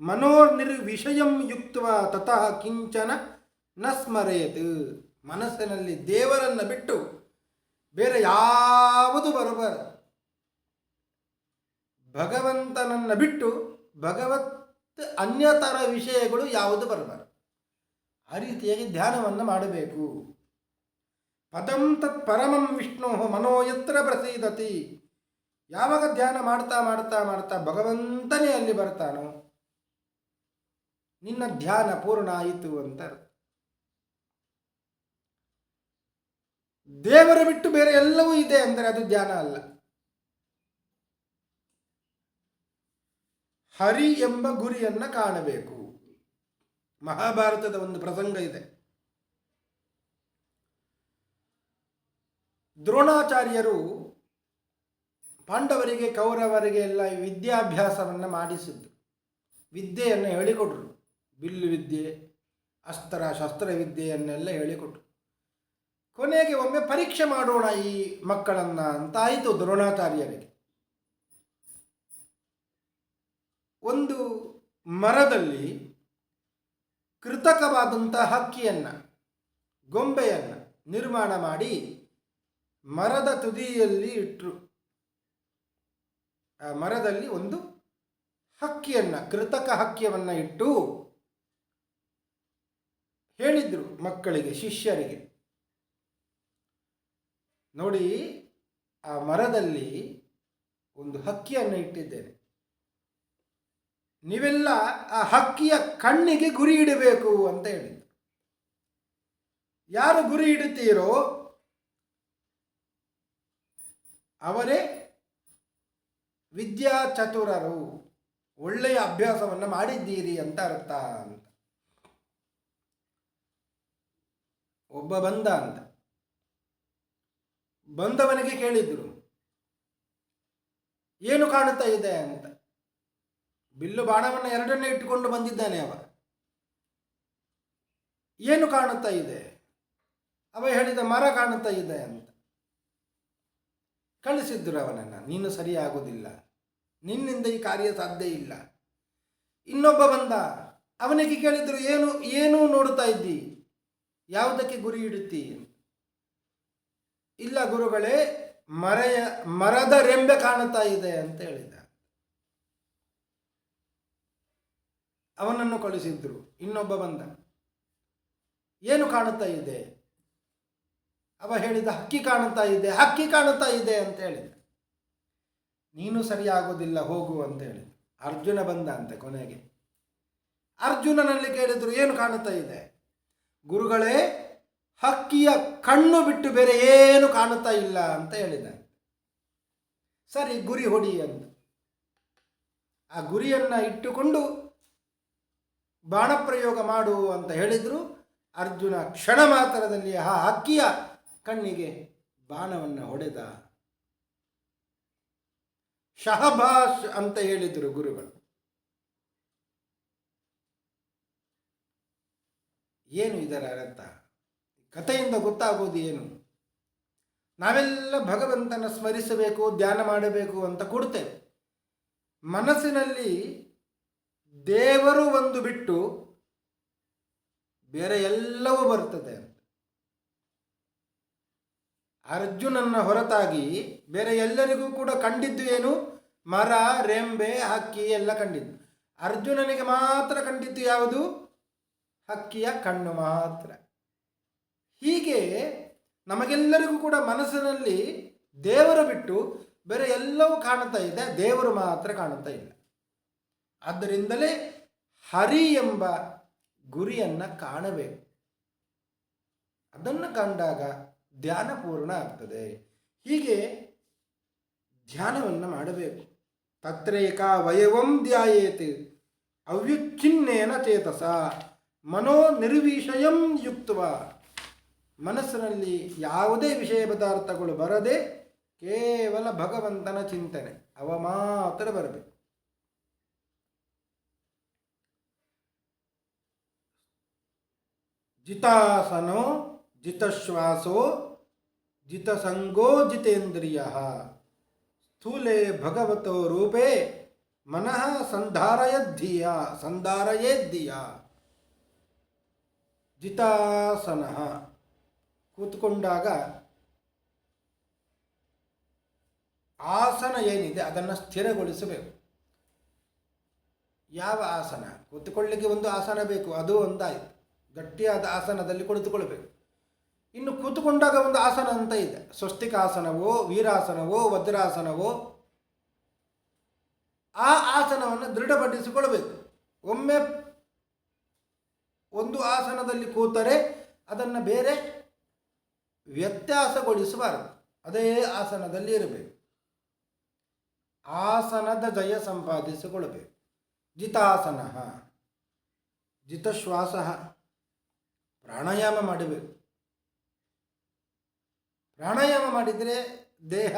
ಮನೋರ್ನಿರ್ವಿಷಯಂ ಯುಕ್ತ್ವಾ ತತಃ ಕಿಂಚನ ನ ಸ್ಮರೇತ್. ಮನಸ್ಸಿನಲ್ಲಿ ದೇವರನ್ನು ಬಿಟ್ಟು ಬೇರೆ ಯಾವುದು ಬರಬಾರದು. ಭಗವಂತನನ್ನು ಬಿಟ್ಟು ಭಗವತ್ ಅನ್ಯತರ ವಿಷಯಗಳು ಯಾವುದು ಬರಬಾರದು. ಆ ರೀತಿಯಾಗಿ ಧ್ಯಾನವನ್ನು ಮಾಡಬೇಕು. ಪದಂ ತತ್ ಪರಮಂ ವಿಷ್ಣು ಮನೋ ಯತ್ರ ಪ್ರಸೀದತಿ. ಯಾವಾಗ ಧ್ಯಾನ ಮಾಡ್ತಾ ಮಾಡ್ತಾ ಮಾಡ್ತಾ ಭಗವಂತನೇ ಅಲ್ಲಿ ಬರ್ತಾನೋ ನಿನ್ನ ಧ್ಯಾನ ಪೂರ್ಣ ಆಯಿತು ಅಂತ. ದೇವರ ಬಿಟ್ಟು ಬೇರೆ ಎಲ್ಲವೂ ಇದೆ ಅಂದರೆ ಅದು ಧ್ಯಾನ ಅಲ್ಲ. ಹರಿ ಎಂಬ ಗುರಿಯನ್ನು ಕಾಣಬೇಕು. ಮಹಾಭಾರತದ ಒಂದು ಪ್ರಸಂಗ ಇದೆ. ದ್ರೋಣಾಚಾರ್ಯರು ಪಾಂಡವರಿಗೆ ಕೌರವರಿಗೆ ಎಲ್ಲ ವಿದ್ಯಾಭ್ಯಾಸವನ್ನು ಮಾಡಿಸಿದ್ದು, ವಿದ್ಯೆಯನ್ನು ಹೇಳಿಕೊಟ್ರು. ಬಿಲ್ಲು ವಿದ್ಯೆ, ಅಸ್ತ್ರ ಶಸ್ತ್ರವಿದ್ಯೆಯನ್ನೆಲ್ಲ ಹೇಳಿಕೊಟ್ರು. ಕೊನೆಗೆ ಒಮ್ಮೆ ಪರೀಕ್ಷೆ ಮಾಡೋಣ ಈ ಮಕ್ಕಳನ್ನು ಅಂತ ಆಯಿತು ದ್ರೋಣಾಚಾರ್ಯರಿಗೆ. ಒಂದು ಮರದಲ್ಲಿ ಕೃತಕವಾದಂಥ ಹಕ್ಕಿಯನ್ನು, ಗೊಂಬೆಯನ್ನು ನಿರ್ಮಾಣ ಮಾಡಿ ಮರದ ತುದಿಯಲ್ಲಿ ಇಟ್ಟರು. ಆ ಮರದಲ್ಲಿ ಒಂದು ಹಕ್ಕಿಯನ್ನು, ಕೃತಕ ಹಕ್ಕಿಯನ್ನು ಇಟ್ಟು ಹೇಳಿದ್ರು ಮಕ್ಕಳಿಗೆ, ಶಿಷ್ಯರಿಗೆ, ನೋಡಿ ಆ ಮರದಲ್ಲಿ ಒಂದು ಹಕ್ಕಿಯನ್ನು ಇಟ್ಟಿದ್ದೇನೆ, ನೀವೆಲ್ಲ ಆ ಹಕ್ಕಿಯ ಕಣ್ಣಿಗೆ ಗುರಿ ಇಡಬೇಕು ಅಂತ ಹೇಳಿದ್ರು. ಯಾರು ಗುರಿ ಇಡುತ್ತೀರೋ ಅವರೇ ವಿದ್ಯಾ ಚತುರರು, ಒಳ್ಳೆಯ ಅಭ್ಯಾಸವನ್ನು ಮಾಡಿದ್ದೀರಿ ಅಂತ ಅರ್ಥ ಅಂತ. ಒಬ್ಬ ಬಂದವನಿಗೆ ಕೇಳಿದ್ರು, ಏನು ಕಾಣುತ್ತಾ ಇದೆ ಅಂತ. ಬಿಲ್ಲು ಬಾಣವನ್ನು ಎರಡನ್ನೇ ಇಟ್ಟುಕೊಂಡು ಬಂದಿದ್ದಾನೆ ಅವ. ಏನು ಕಾಣುತ್ತಾ ಇದೆ? ಅವ ಹೇಳಿದ, ಮರ ಕಾಣುತ್ತಾ ಇದೆ ಅಂತ. ಕಳಿಸಿದ್ರು ಅವನನ್ನು, ನೀನು ಸರಿಯಾಗುವುದಿಲ್ಲ, ನಿನ್ನಿಂದ ಈ ಕಾರ್ಯ ಸಾಧ್ಯ ಇಲ್ಲ. ಇನ್ನೊಬ್ಬ ಬಂದ, ಅವನಿಗೆ ಕೇಳಿದ್ರು, ಏನು ನೋಡುತ್ತಾ ಇದ್ದಿ, ಯಾವುದಕ್ಕೆ ಗುರಿ ಇಡುತ್ತಿ? ಇಲ್ಲ ಗುರುಗಳೇ, ಮರದ ರೆಂಬೆ ಕಾಣುತ್ತಾ ಇದೆ ಅಂತ ಹೇಳಿದ. ಅವನನ್ನು ಕಳಿಸಿದ್ರು. ಇನ್ನೊಬ್ಬ ಬಂದ, ಏನು ಕಾಣುತ್ತಾ ಇದೆ? ಅವ ಹೇಳಿದ, ಹಕ್ಕಿ ಕಾಣುತ್ತಾ ಇದೆ ಅಂತ ಹೇಳಿದ. ನೀನು ಸರಿಯಾಗೋದಿಲ್ಲ, ಹೋಗು ಅಂತ ಹೇಳಿದ. ಅರ್ಜುನ ಬಂದ ಅಂತೆ ಕೊನೆಗೆ. ಅರ್ಜುನನಲ್ಲಿ ಕೇಳಿದ್ರು, ಏನು ಕಾಣುತ್ತಾ ಇದೆ? ಗುರುಗಳೇ, ಹಕ್ಕಿಯ ಕಣ್ಣು ಬಿಟ್ಟು ಬೇರೆ ಏನು ಕಾಣುತ್ತಾ ಇಲ್ಲ ಅಂತ ಹೇಳಿದ. ಸರಿ, ಗುರಿ ಹೊಡಿ ಅಂತ. ಆ ಗುರಿಯನ್ನು ಇಟ್ಟುಕೊಂಡು ಬಾಣಪ್ರಯೋಗ ಮಾಡು ಅಂತ ಹೇಳಿದ್ರು. ಅರ್ಜುನ ಕ್ಷಣ ಮಾತ್ರದಲ್ಲಿ ಆ ಹಕ್ಕಿಯ ಕಣ್ಣಿಗೆ ಬಾಣವನ್ನು ಹೊಡೆದ. ಶಹಬಾಷ್ ಅಂತ ಹೇಳಿದರು ಗುರುಗಳು. ಏನು ಇದರ ಅರ್ಥ? ಕಥೆಯಿಂದ ಗೊತ್ತಾಗೋದು ಏನು? ನಾವೆಲ್ಲ ಭಗವಂತನ ಸ್ಮರಿಸಬೇಕು, ಧ್ಯಾನ ಮಾಡಬೇಕು ಅಂತ ಕೊಡ್ತೇವೆ. ಮನಸ್ಸಿನಲ್ಲಿ ದೇವರು ಒಂದು ಬಿಟ್ಟು ಬೇರೆ ಎಲ್ಲವೂ ಬರ್ತದೆ ಅಂತ. ಅರ್ಜುನನ್ನ ಹೊರತಾಗಿ ಬೇರೆ ಎಲ್ಲರಿಗೂ ಕೂಡ ಕಂಡಿದ್ದು ಏನು? ಮರ, ರೆಂಬೆ, ಹಕ್ಕಿ ಎಲ್ಲ ಕಂಡಿದ್ದು. ಅರ್ಜುನನಿಗೆ ಮಾತ್ರ ಕಂಡಿದ್ದು ಯಾವುದು? ಹಕ್ಕಿಯ ಕಣ್ಣು ಮಾತ್ರ. ಹೀಗೆ ನಮಗೆಲ್ಲರಿಗೂ ಕೂಡ ಮನಸ್ಸಿನಲ್ಲಿ ದೇವರು ಬಿಟ್ಟು ಬೇರೆ ಎಲ್ಲವೂ ಕಾಣುತ್ತಾ ಇದೆ, ದೇವರು ಮಾತ್ರ ಕಾಣುತ್ತಾ ಇಲ್ಲ. ಆದ್ದರಿಂದಲೇ ಹರಿ ಎಂಬ ಗುರಿಯನ್ನು ಕಾಣಬೇಕು. ಅದನ್ನು ಕಂಡಾಗ ಧ್ಯಾನ ಪೂರ್ಣ ಆಗ್ತದೆ. ಹೀಗೆ ಧ್ಯಾನವನ್ನು ಮಾಡಬೇಕು. ತತ್ರೇಕ ವಯವಂ ಧ್ಯಾಯೇತ್ ಅವ್ಯುಚ್ಛಿನ್ನೇನ ಚೇತಸ ಮನೋ ನಿರ್ವಿಷಯಂ ಯುಕ್ತವ. ಮನಸ್ಸಿನಲ್ಲಿ ಯಾವುದೇ ವಿಷಯ ಪದಾರ್ಥಗಳು ಬರದೆ ಕೇವಲ ಭಗವಂತನ ಚಿಂತನೆ, ಅವ ಮಾತ್ರ ಬರಬೇಕು. ಜಿತಾಸನೋ ಜಿತಶ್ವಾಸೋ ಜಿತಸಂಗೋ ಜಿತೇಂದ್ರಿಯ ಸ್ಥೂಲೆ ಭಗವತೋ ರೂಪೇ ಮನಃ ಸಂಧಾರಯೇದ್ಧಿಯ. ಜಿತಾಸನ, ಕೂತ್ಕೊಂಡಾಗ ಆಸನ ಏನಿದೆ ಅದನ್ನು ಸ್ಥಿರಗೊಳಿಸಬೇಕು. ಯಾವ ಆಸನ? ಕೂತ್ಕೊಳ್ಳಿಕ್ಕೆ ಒಂದು ಆಸನ ಬೇಕು, ಅದು ಒಂದಾಯಿತು. ಗಟ್ಟಿಯಾದ ಆಸನದಲ್ಲಿ ಕುಳಿತುಕೊಳ್ಬೇಕು. ಇನ್ನು ಕೂತುಕೊಂಡಾಗ ಒಂದು ಆಸನ ಅಂತ ಇದೆ, ಸ್ವಸ್ತಿಕಾಸನವೋ, ವೀರಾಸನವೋ, ವಜ್ರಾಸನವೋ. ಆ ಆಸನವನ್ನು ದೃಢಪಡಿಸಿಕೊಳ್ಬೇಕು. ಒಮ್ಮೆ ಒಂದು ಆಸನದಲ್ಲಿ ಕೂತರೆ ಅದನ್ನು ಬೇರೆ ವ್ಯತ್ಯಾಸಗೊಳಿಸಬಾರದು, ಅದೇ ಆಸನದಲ್ಲಿ ಇರಬೇಕು. ಆಸನದ ಜಯ ಸಂಪಾದಿಸಿಕೊಳ್ಳಬೇಕು. ಜಿತಾಸನ, ಜಿತಶ್ವಾಸ, ಪ್ರಾಣಾಯಾಮ ಮಾಡಬೇಕು. ಪ್ರಾಣಾಯಾಮ ಮಾಡಿದರೆ ದೇಹ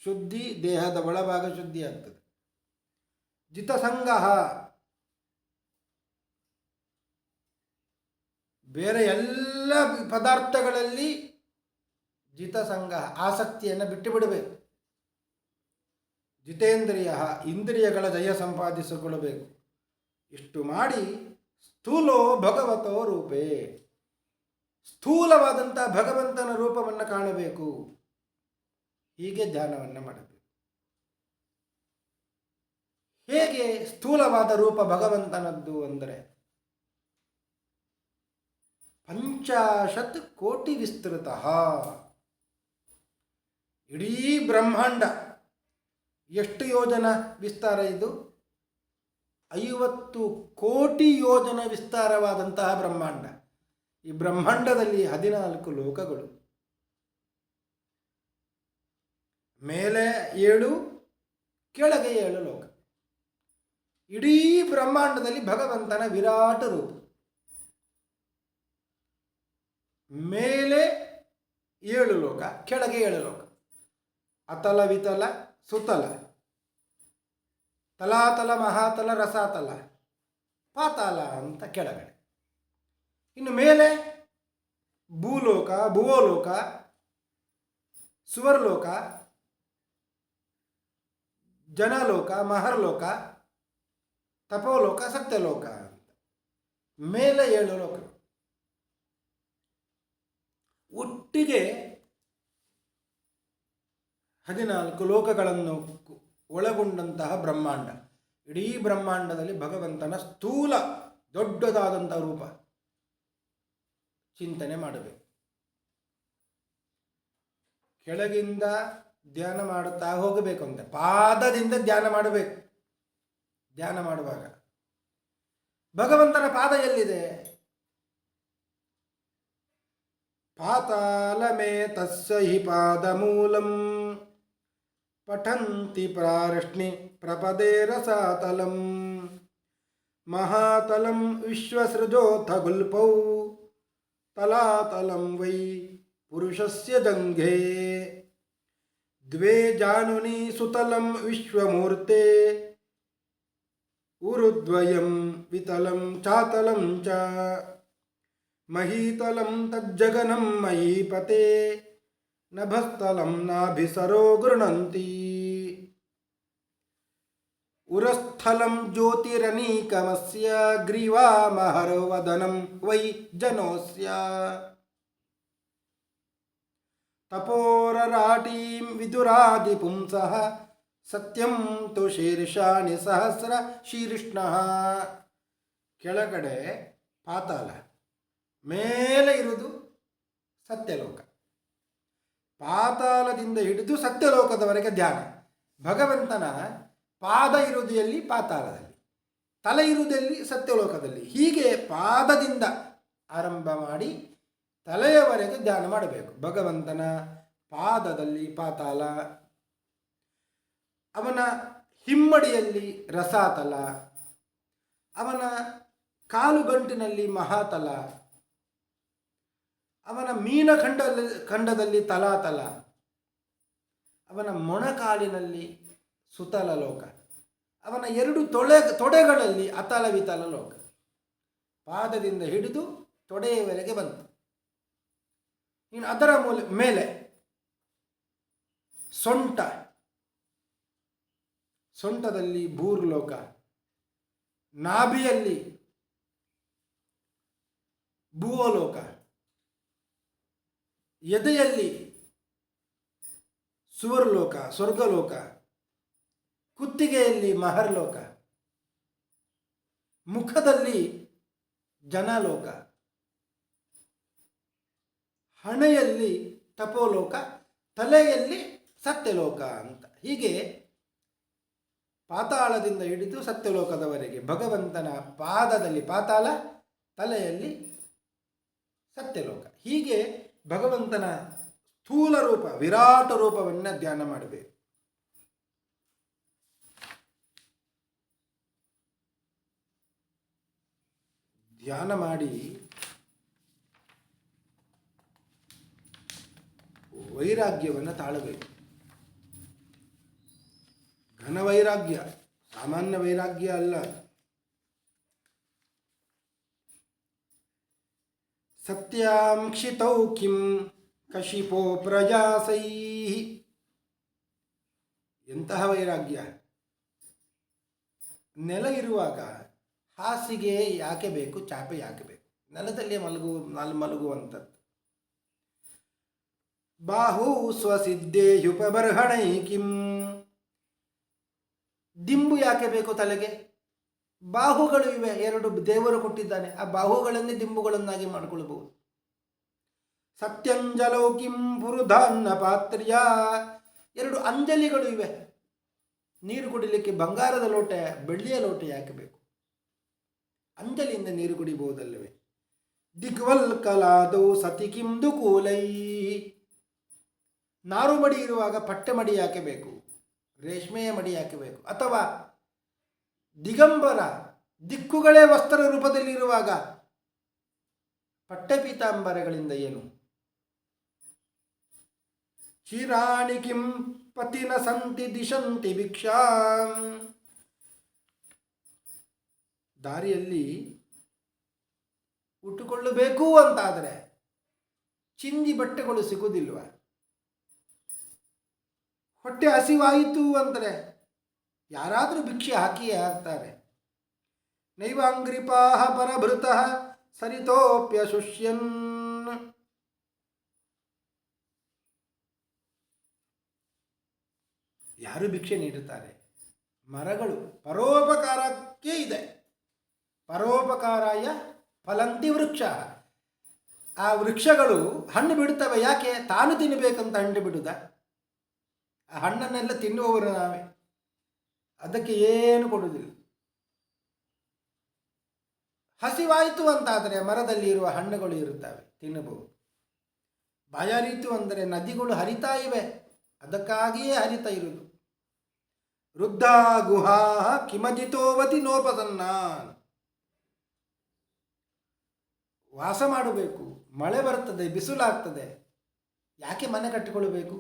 ಶುದ್ಧಿ, ದೇಹದ ಒಳಭಾಗ ಶುದ್ಧಿ ಆಗ್ತದೆ. ಜಿತಸಂಗ, ಬೇರೆ ಎಲ್ಲ ಪದಾರ್ಥಗಳಲ್ಲಿ ಜಿತಸಂಗ, ಆಸಕ್ತಿಯನ್ನು ಬಿಟ್ಟು ಬಿಡಬೇಕು. ಜಿತೇಂದ್ರಿಯ, ಇಂದ್ರಿಯಗಳ ಜಯ ಸಂಪಾದಿಸಿಕೊಳ್ಳಬೇಕು. ಇಷ್ಟು ಮಾಡಿ ಸ್ಥೂಲೋ ಭಗವತೋ ರೂಪೇ, ಸ್ಥೂಲವಾದಂಥ ಭಗವಂತನ ರೂಪವನ್ನು ಕಾಣಬೇಕು. ಹೀಗೆ ಧ್ಯಾನವನ್ನು ಮಾಡಬೇಕು. ಹೇಗೆ ಸ್ಥೂಲವಾದ ರೂಪ ಭಗವಂತನದ್ದು ಅಂದರೆ 50 ಕೋಟಿ ವಿಸ್ತೃತ, ಇಡೀ ಬ್ರಹ್ಮಾಂಡ ಎಷ್ಟು ಯೋಜನ ವಿಸ್ತಾರ ಇದು? 50 ಕೋಟಿ ಯೋಜನ ವಿಸ್ತಾರವಾದಂತಹ ಬ್ರಹ್ಮಾಂಡ. ಈ ಬ್ರಹ್ಮಾಂಡದಲ್ಲಿ 14 ಲೋಕಗಳು, ಮೇಲೆ 7, ಕೆಳಗೆ 7 ಲೋಕ. ಇಡೀ ಬ್ರಹ್ಮಾಂಡದಲ್ಲಿ ಭಗವಂತನ ವಿರಾಟ ರೂಪ. ಮೇಲೆ 7 ಲೋಕ, ಕೆಳಗೆ 7 ಲೋಕ. ಅತಲ, ವಿತಲ, ಸುತಲ, ತಲಾತಲ, ಮಹಾತಲ, ರಸಾತಲ, ಪಾತಾಲ ಅಂತ ಕೆಳಗಡೆ. ಇನ್ನು ಮೇಲೆ ಭೂಲೋಕ, ಭುವೋಲೋಕ, ಸುವರ್ಲೋಕ, ಜನಲೋಕ, ಮಹರ್ಲೋಕ, ತಪೋಲೋಕ, ಸತ್ಯಲೋಕ ಅಂತ ಮೇಲೆ 7 ಲೋಕ. ಒಟ್ಟಿಗೆ 14 ಲೋಕಗಳನ್ನು ಒಳಗೊಂಡಂತಹ ಬ್ರಹ್ಮಾಂಡ. ಇಡೀ ಬ್ರಹ್ಮಾಂಡದಲ್ಲಿ ಭಗವಂತನ ಸ್ಥೂಲ ದೊಡ್ಡದಾದಂಥ ರೂಪ ಚಿಂತನೆ ಮಾಡಬೇಕು. ಕೆಳಗಿಂದ ಧ್ಯಾನ ಮಾಡುತ್ತಾ ಹೋಗಬೇಕು ಅಂತ, ಪಾದದಿಂದ ಧ್ಯಾನ ಮಾಡಬೇಕು. ಧ್ಯಾನ ಮಾಡುವಾಗ ಭಗವಂತನ ಪಾದ ಎಲ್ಲಿದೆ? ಪಾತಾಲಮೇ ತಸ್ಯ ಹಿ ಪಾದಮೂಲಂ ಪಠಂತಿ ಪ್ರಾರಶ್ನಿ ಪ್ರಪದೇ ರಸಾತಲಂ ಮಹಾತಲಂ ವಿಶ್ವಸೃಜೋಥ ಗುಲ್ಪೌ ತಲಾತಲಂ ವೈ ಪುರುಷಸ್ಯ ಜಂಘೆ ದ್ವೇ ಜಾನುನಿ ಸುತಲಂ ವಿಶ್ವಮೂರ್ತೆ ಉರುದ್ವಯಂ ವಿತಲಂ ಚಾತಲಂ ಚ ಮಹೀತಲಂ ತಜ್ಜಗನಂ ಮಹೀಪತೆ ನಭಸ್ಥಲಂ ನಾಭಿಸರೋ ಗೃಣಂತಿ ಉರಸ್ಥಲಂ ಜ್ಯೋತಿರನೀಕಮಸ್ಯ ಗ್ರೀವಾಮಹರವದನಂ ವೈ ಜನೋಸ್ಯ ತಪೋರರಾಟೀಂ ವಿದುರಾದಿಪುಂಸಃ ಸತ್ಯಂ ತು ಶೀರ್ಷಾಣಿ ಸಹಸ್ರ ಶೀರ್ಷ್ಣಃ. ಕೆಳಗಡೆ ಪಾತಾಳ, ಮೇಲೆ ಇರುವುದು ಸತ್ಯಲೋಕ. ಪಾತಾಳದಿಂದ ಹಿಡಿದು ಸತ್ಯಲೋಕದವರೆಗೆ ಧ್ಯಾನ. ಭಗವಂತನ ಪಾದ ಇರುವುದು ಎಲ್ಲಿ? ಪಾತಾಳದಲ್ಲಿ. ತಲೆ ಇರುವುದೆಲ್ಲಿ? ಸತ್ಯಲೋಕದಲ್ಲಿ. ಹೀಗೆ ಪಾದದಿಂದ ಆರಂಭ ಮಾಡಿ ತಲೆಯವರೆಗೆ ಧ್ಯಾನ ಮಾಡಬೇಕು. ಭಗವಂತನ ಪಾದದಲ್ಲಿ ಪಾತಾಳ, ಅವನ ಹಿಮ್ಮಡಿಯಲ್ಲಿ ರಸಾತಲ, ಅವನ ಕಾಲುಗಂಟಿನಲ್ಲಿ ಮಹಾತಲ, ಅವನ ಖಂಡದಲ್ಲಿ ತಲಾತಲ, ಅವನ ಮೊಣಕಾಲಿನಲ್ಲಿ ಸುತಲ ಲೋಕ, ಅವನ 2 ತೊಡೆಗಳಲ್ಲಿ ಅತಲ ವಿತಲ ಲೋಕ. ಪಾದದಿಂದ ಹಿಡಿದು ತೊಡೆಯವರೆಗೆ ಬಂತು. ಇನ್ನು ಅದರ ಮೇಲೆ ಸೊಂಟದಲ್ಲಿ ಭೂರ್ಲೋಕ, ನಾಭಿಯಲ್ಲಿ ಭೂವಲೋಕ, ಎದೆಯಲ್ಲಿ ಸುವರ್ಲೋಕ ಸ್ವರ್ಗಲೋಕ, ಕುತ್ತಿಗೆಯಲ್ಲಿ ಮಹರ್ಲೋಕ, ಮುಖದಲ್ಲಿ ಜನಲೋಕ, ಹಣೆಯಲ್ಲಿ ತಪೋಲೋಕ, ತಲೆಯಲ್ಲಿ ಸತ್ಯಲೋಕ ಅಂತ. ಹೀಗೆ ಪಾತಾಳದಿಂದ ಹಿಡಿದು ಸತ್ಯಲೋಕದವರೆಗೆ ಭಗವಂತನ ಪಾದದಲ್ಲಿ ಪಾತಾಳ, ತಲೆಯಲ್ಲಿ ಸತ್ಯಲೋಕ. ಹೀಗೆ ಭಗವಂತನ ಸ್ಥೂಲ ರೂಪ, ವಿರಾಟ ರೂಪವನ್ನು ಧ್ಯಾನ ಮಾಡಬೇಕು. ಧ್ಯಾನ ಮಾಡಿ ವೈರಾಗ್ಯವನ್ನು ತಾಳಬೇಕು. ಘನ ವೈರಾಗ್ಯ, ಸಾಮಾನ್ಯ ವೈರಾಗ್ಯ ಅಲ್ಲ. ಸತ್ಯಾಂಕ್ಷಿತೌ ಕಿಂ ಕಶಿಪೋ ಪ್ರಜಾಸೈ. ಎಂತಹ ವೈರಾಗ್ಯ! ನೆಲ ಇರುವಾಗ ಹಾಸಿಗೆ ಯಾಕೆ ಬೇಕು, ಚಾಪೆ ಯಾಕೆ ಬೇಕು? ನೆಲದಲ್ಲಿ ಮಲಗುವಂಥದ್ದು. ಬಾಹು ಸ್ವಸಿದ್ಧೇಯುಪಬರ್ಹಣೈ ಕಿಂ. ದಿಂಬು ಯಾಕೆ ಬೇಕು ತಲೆಗೆ? ಬಾಹುಗಳು ಇವೆ, ಎರಡು ದೇವರು ಕೊಟ್ಟಿದ್ದಾನೆ, ಆ ಬಾಹುಗಳನ್ನೇ ದಿಂಬುಗಳನ್ನಾಗಿ ಮಾಡಿಕೊಳ್ಳಬಹುದು. ಸತ್ಯಂಜಲೌ ಕಿಂ ಪುರುಧಾನ್ನ ಪಾತ್ರ್ಯ. ಎರಡು ಅಂಜಲಿಗಳು ಇವೆ, ನೀರು ಕುಡಿಲಿಕ್ಕೆ ಬಂಗಾರದ ಲೋಟ, ಬೆಳ್ಳಿಯ ಲೋಟ ಯಾಕೆ ಬೇಕು? ಅಂಜಲಿಯಿಂದ ನೀರು ಕುಡಿಬಹುದಲ್ಲವೇ? ದಿಗ್ವಲ್ಕಲಾದೌ ಸತಿ ಕಿಂ ದುಕೂಲೈ. ನಾರು ಮಡಿ ಇರುವಾಗ ಪಟ್ಟೆ ಮಡಿ ಯಾಕೆ ಬೇಕು? ರೇಷ್ಮೆಯ ಮಡಿ ಯಾಕೆ ಬೇಕು? ಅಥವಾ ದಿಗಂಬರ, ದಿಕ್ಕುಗಳೇ ವಸ್ತ್ರ ರೂಪದಲ್ಲಿರುವಾಗ ಪಟ್ಟೆ ಪೀತಾಂಬರಗಳಿಂದ ಏನು? ಚಿರಾಣಿ ಕಿಂ ಪತಿನ ಸಂತಿ ದಿಶಂತಿ ಭಿಕ್ಷಾಂ. ದಾರಿಯಲ್ಲಿ ಉಟ್ಟುಕೊಳ್ಳಬೇಕು ಅಂತಾದರೆ ಚಿಂದಿ ಬಟ್ಟೆಗಳು ಸಿಗುವುದಿಲ್ವ? ಹೊಟ್ಟೆ ಹಸಿವಾಯಿತು ಅಂದರೆ ಯಾರಾದರೂ ಭಿಕ್ಷೆ ಹಾಕಿಯೇ ಹಾಕ್ತಾರೆ. ನೈವಾಂಗ್ರಿಪಾಹ ಪರಭೃತಃ ಸರಿತೋಪ್ಯ ಶುಷ್ಯನ್. ಯಾರು ಭಿಕ್ಷೆ ನೀಡುತ್ತಾರೆ? ಮರಗಳು ಪರೋಪಕಾರಕ್ಕೆ ಇದೆ. ಪರೋಪಕಾರಾಯ ಫಲಂತಿ ವೃಕ್ಷ. ಆ ವೃಕ್ಷಗಳು ಹಣ್ಣು ಬಿಡುತ್ತವೆ, ಯಾಕೆ? ತಾನು ತಿನ್ನಬೇಕಂತ ಹಣ್ಣು ಬಿಡುದ? ಆ ಹಣ್ಣನ್ನೆಲ್ಲ ತಿನ್ನುವವರು ನಾವೇ, ಅದಕ್ಕೆ ಏನು ಕೊಡುವುದಿಲ್ಲ. ಹಸಿವಾಯಿತು ಅಂತಾದರೆ ಮರದಲ್ಲಿ ಇರುವ ಹಣ್ಣುಗಳು ಇರುತ್ತವೆ, ತಿನ್ನಬಹುದು. ಬಾಯಾರಿತು ಅಂದರೆ ನದಿಗಳು ಹರಿತಾ ಇವೆ, ಅದಕ್ಕಾಗಿಯೇ ಹರಿತಾ ಇರುವುದು. ವೃದ್ಧ ಗುಹಾ ಕಿಮಜಿತೋವತಿ ನೋಪಸನ್ನಾನ್. ವಾಸ ಮಾಡಬೇಕು, ಮಳೆ ಬರ್ತದೆ, ಬಿಸಿಲಾಗ್ತದೆ, ಯಾಕೆ ಮನೆ ಕಟ್ಟಿಕೊಳ್ಳಬೇಕು?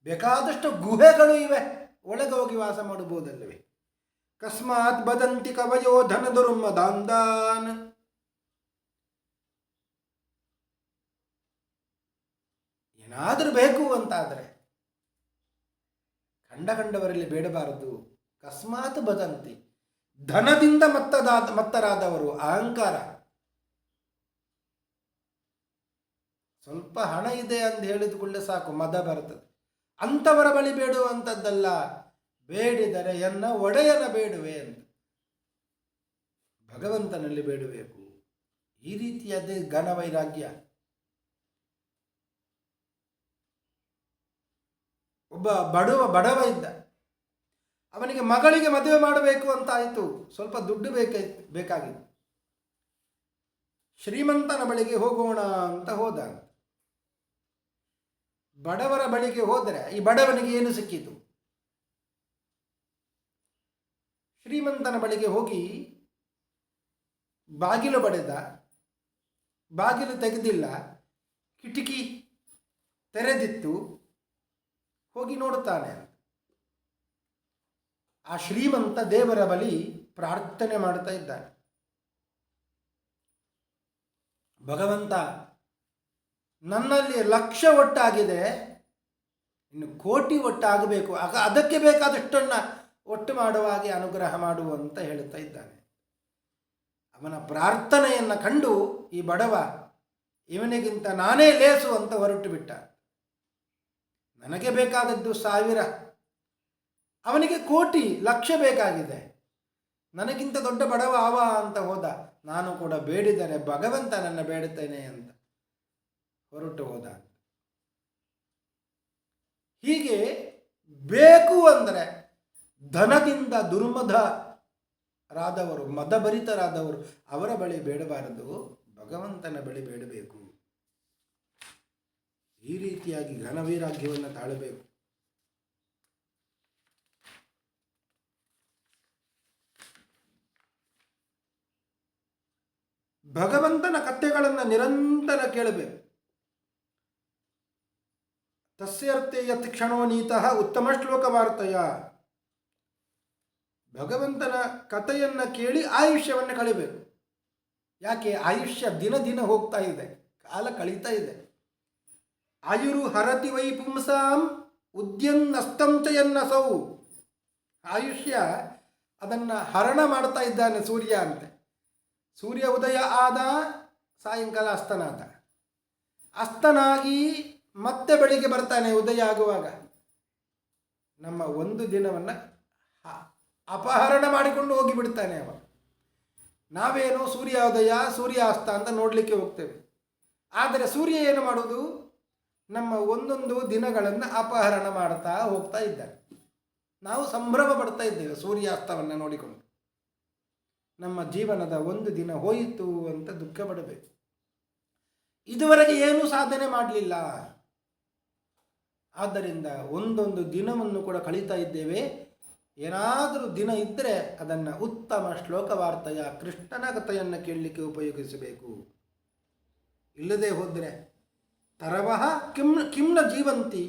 ಬೇಕಾದಷ್ಟು ಗುಹೆಗಳು ಇವೆ, ಒಳಗೆ ಹೋಗಿ ವಾಸ ಮಾಡಬಹುದಲ್ಲವೇ? ಕಸ್ಮಾತ್ ಬದಂತಿ ಕವಯೋ ಧನ ದುರ್ಮದಾಂದಾನ್. ಏನಾದರೂ ಬೇಕು ಅಂತಾದರೆ ಕಂಡವರಲ್ಲಿ ಬೇಡಬಾರದು. ಕಸ್ಮಾತ್ ಬದಂತಿ, ಧನದಿಂದ ಮತ್ತರಾದವರು, ಅಹಂಕಾರ. ಸ್ವಲ್ಪ ಹಣ ಇದೆ ಅಂತ ಹೇಳಿದುಕೊಳ್ಳೆ ಸಾಕು, ಮದ ಬರ್ತದೆ. ಅಂಥವರ ಬಳಿ ಬೇಡುವಂಥದ್ದಲ್ಲ. ಬೇಡಿದರೆ ಎನ್ನ ಒಡೆಯನ ಬೇಡುವೆ ಅಂತ ಭಗವಂತನಲ್ಲಿ ಬೇಡಬೇಕು. ಈ ರೀತಿಯದೇ ಘನವೈರಾಗ್ಯ. ಒಬ್ಬ ಬಡವ ಇದ್ದ, ಅವನಿಗೆ ಮಗಳಿಗೆ ಮದುವೆ ಮಾಡಬೇಕು ಅಂತ ಆಯಿತು. ಸ್ವಲ್ಪ ದುಡ್ಡು ಬೇಕಾಗಿತ್ತು. ಶ್ರೀಮಂತನ ಬಳಿಗೆ ಹೋಗೋಣ ಅಂತ ಹೋದ. ಬಡವರ ಬಳಿಗೆ ಹೋದರೆ ಈ ಬಡವನಿಗೆ ಏನು ಸಿಕ್ಕಿತು? ಶ್ರೀಮಂತನ ಬಳಿಗೆ ಹೋಗಿ ಬಾಗಿಲು ಬಡೆದ, ಬಾಗಿಲು ತೆಗೆದಿಲ್ಲ, ಕಿಟಕಿ ತೆರೆದಿತ್ತು. ಹೋಗಿ ನೋಡುತ್ತಾನೆ, ಆ ಶ್ರೀಮಂತ ದೇವರ ಬಳಿ ಪ್ರಾರ್ಥನೆ ಮಾಡ್ತಾ ಇದ್ದಾನೆ. ಭಗವಂತ, ನನ್ನಲ್ಲಿ 1,00,000 ಒಟ್ಟಾಗಿದೆ, ಇನ್ನು 1,00,000 ಒಟ್ಟಾಗಬೇಕು, ಅದಕ್ಕೆ ಬೇಕಾದಷ್ಟನ್ನು ಒಟ್ಟು ಮಾಡುವ ಹಾಗೆ ಅನುಗ್ರಹ ಮಾಡುವಂತ ಹೇಳುತ್ತಾ ಇದ್ದಾನೆ. ಅವನ ಪ್ರಾರ್ಥನೆಯನ್ನು ಕಂಡು ಈ ಬಡವ ಇವನಿಗಿಂತ ನಾನೇ ಲೇಸು ಅಂತ ಹೊರಟು ಬಿಟ್ಟ. ನನಗೆ ಬೇಕಾದದ್ದು 1,000, ಅವನಿಗೆ 1,00,000 ಬೇಕಾಗಿದೆ. ನನಗಿಂತ ದೊಡ್ಡ ಬಡವ ಅವ ಅಂತ ಹೋದ. ನಾನು ಕೂಡ ಬೇಡಿದರೆ ಭಗವಂತ ನನ್ನ ಬೇಡುತ್ತೇನೆ ಅಂತ ಹೊರಟು ಹೋದ. ಹೀಗೆ ಬೇಕು ಅಂದರೆ ಧನದಿಂದ ದುರ್ಮದರಾದವರು, ಮದಭರಿತರಾದವರು, ಅವರ ಬಳಿ ಬೇಡಬಾರದು, ಭಗವಂತನ ಬಳಿ ಬೇಡಬೇಕು. ಈ ರೀತಿಯಾಗಿ ಘನವೈರಾಗ್ಯವನ್ನು ತಾಳಬೇಕು. ಭಗವಂತನ ಕಥೆಗಳನ್ನು ನಿರಂತರ ಕೇಳಬೇಕು. ತಸ್ಯರ್ಥೆ ಯತ್ ಕ್ಷಣೋ ನೀತಃ ಉತ್ತಮ ಶ್ಲೋಕ ವಾರ್ತೆಯ. ಭಗವಂತನ ಕಥೆಯನ್ನು ಕೇಳಿ ಆಯುಷ್ಯವನ್ನು ಕಳಿಬೇಕು. ಯಾಕೆ? ಆಯುಷ್ಯ ದಿನ ದಿನ ಹೋಗ್ತಾ ಇದೆ, ಕಾಲ ಕಳೀತಾ ಇದೆ. ಆಯುರು ಹರತಿ ವೈ ಪುಂಸಾಂ ಉದ್ಯನ್ನಸ್ತಂ ಚ ಯನ್ನಸೌ. ಆಯುಷ್ಯ ಅದನ್ನು ಹರಣ ಮಾಡ್ತಾ ಇದ್ದಾನೆ ಸೂರ್ಯ ಅಂತೆ. ಸೂರ್ಯ ಉದಯ ಆದ, ಸಾಯಂಕಾಲ ಅಸ್ತನಾದ. ಅಸ್ತನಾಗಿ ಮತ್ತೆ ಬೆಳಿಗ್ಗೆ ಬರ್ತಾನೆ ಉದಯ ಆಗುವಾಗ. ನಮ್ಮ ಒಂದು ದಿನವನ್ನು ಅಪಹರಣ ಮಾಡಿಕೊಂಡು ಹೋಗಿಬಿಡ್ತಾನೆ ಅವ. ನಾವೇನೋ ಸೂರ್ಯೋದಯ ಸೂರ್ಯಾಸ್ತ ಅಂತ ನೋಡಲಿಕ್ಕೆ ಹೋಗ್ತೇವೆ. ಆದರೆ ಸೂರ್ಯ ಏನು ಮಾಡೋದು? ನಮ್ಮ ಒಂದೊಂದು ದಿನಗಳನ್ನು ಅಪಹರಣ ಮಾಡ್ತಾ ಹೋಗ್ತಾ ಇದ್ದಾನೆ. ನಾವು ಸಂಭ್ರಮ ಪಡ್ತಾ ಇದ್ದೇವೆ ಸೂರ್ಯಾಸ್ತವನ್ನು ನೋಡಿಕೊಂಡು. ನಮ್ಮ ಜೀವನದ ಒಂದು ದಿನ ಹೋಯಿತು ಅಂತ ದುಃಖ ಪಡಬೇಕು. ಇದುವರೆಗೆ ಏನೂ ಸಾಧನೆ ಮಾಡಲಿಲ್ಲ. ಆದ್ದರಿಂದ ಒಂದೊಂದು ದಿನವನ್ನು ಕೂಡ ಕಳೀತಾ ಇದ್ದೇವೆ. ಏನಾದರೂ ದಿನ ಇದ್ದರೆ ಅದನ್ನು ಉತ್ತಮ ಶ್ಲೋಕವಾರ್ತೆಯ ಕೃಷ್ಣನ ಕಥೆಯನ್ನು ಕೇಳಲಿಕ್ಕೆ ಉಪಯೋಗಿಸಬೇಕು. ಇಲ್ಲದೆ ಹೋದರೆ ತರವಹ ಕಿಮ್ನ ಜೀವಂತಿ.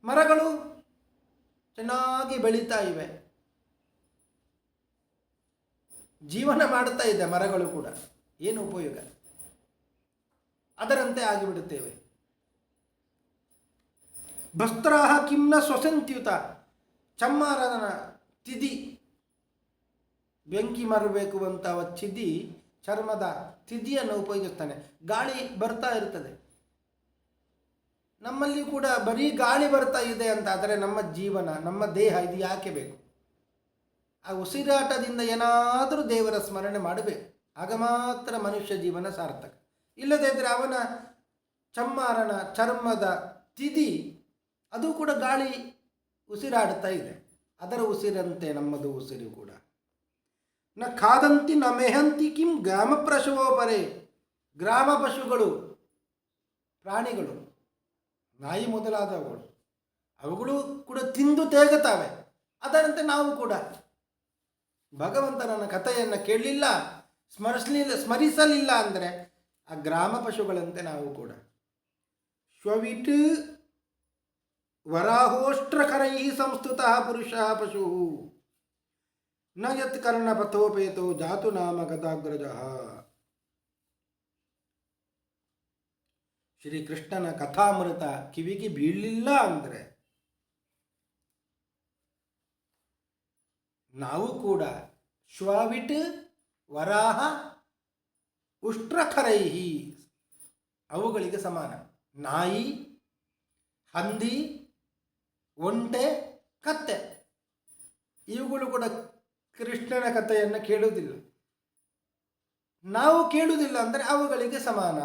ಮರಗಳು ಚೆನ್ನಾಗಿ ಬೆಳೀತಾ ಇವೆ, ಜೀವನ ಮಾಡ್ತಾ ಇದೆ ಮರಗಳು ಕೂಡ, ಏನು ಉಪಯೋಗ? ಅದರಂತೆ ಆಗಿಬಿಡುತ್ತೇವೆ. ಭಸ್ತ್ರಾಹ ಕಿಮ್ನ ಸ್ವಸಂತ್ಯುತ. ಚಮ್ಮಾರನ ತಿದಿ, ಬೆಂಕಿ ಮರಬೇಕು ಅಂತ ಚಿದಿ, ಚರ್ಮದ ತಿದಿಯನ್ನು ಉಪಯೋಗಿಸ್ತಾನೆ. ಗಾಳಿ ಬರ್ತಾ ಇರ್ತದೆ, ನಮ್ಮಲ್ಲಿ ಕೂಡ ಬರೀ ಗಾಳಿ ಬರ್ತಾ ಇದೆ ಅಂತ ಆದರೆ ನಮ್ಮ ಜೀವನ, ನಮ್ಮ ದೇಹ ಇದು ಯಾಕೆ ಬೇಕು? ಆ ಉಸಿರಾಟದಿಂದ ಏನಾದರೂ ದೇವರ ಸ್ಮರಣೆ ಮಾಡಬೇಕು, ಆಗ ಮಾತ್ರ ಮನುಷ್ಯ ಜೀವನ ಸಾರ್ಥಕ. ಇಲ್ಲದೇ ಇದ್ದರೆ ಅವನ ಚಮ್ಮಾರನ ಚರ್ಮದ ತಿದಿ ಅದು ಕೂಡ ಗಾಳಿ ಉಸಿರಾಡ್ತಾ ಇದೆ, ಅದರ ಉಸಿರಂತೆ ನಮ್ಮದು ಉಸಿರು ಕೂಡ. ನ ಖಾದಂತಿ ನ ಮೆಹಂತಿ ಕಿಂ ಗ್ರಾಮ ಪ್ರಶವೋಪರೆ. ಗ್ರಾಮ ಪಶುಗಳು, ಪ್ರಾಣಿಗಳು, ನಾಯಿ ಮೊದಲಾದವುಗಳು, ಅವುಗಳು ಕೂಡ ತಿಂದು ತೇಗುತ್ತವೆ. ಅದರಂತೆ ನಾವು ಕೂಡ ಭಗವಂತನ ಕಥೆಯನ್ನು ಕೇಳಲಿಲ್ಲ, ಸ್ಮರಿಸಲಿಲ್ಲ ಅಂದರೆ ಆ ಗ್ರಾಮ ಪಶುಗಳಂತೆ ನಾವು ಕೂಡ. ಶ್ವವಿಟ್ ವರಾಹೋಷ್ಟ್ರಕರೈ ಸಂಸ್ತುತ ಪುರುಷ ಪಶು ನ ಯತ್ ಕರ್ಣಪಥೋಪೇತೋ ಜಾತು ನಾಮ ಗದಾಗ್ರಜ. ಶ್ರೀಕೃಷ್ಣನ ಕಥಾಮೃತ ಕಿವಿಗೆ ಬೀಳಲಿಲ್ಲ ಅಂದರೆ ನಾವು ಕೂಡ ಶ್ವಾವಿಟ್ ವರಾಹ ಉಷ್ಟ್ರಖರೈಹಿ ಅವುಗಳಿಗೆ ಸಮಾನ. ನಾಯಿ, ಹಂದಿ, ಒಂಟೆ, ಕತ್ತೆ ಇವುಗಳು ಕೂಡ ಕೃಷ್ಣನ ಕಥೆಯನ್ನು ಕೇಳುವುದಿಲ್ಲ. ನಾವು ಕೇಳುವುದಿಲ್ಲ ಅಂದರೆ ಅವುಗಳಿಗೆ ಸಮಾನ,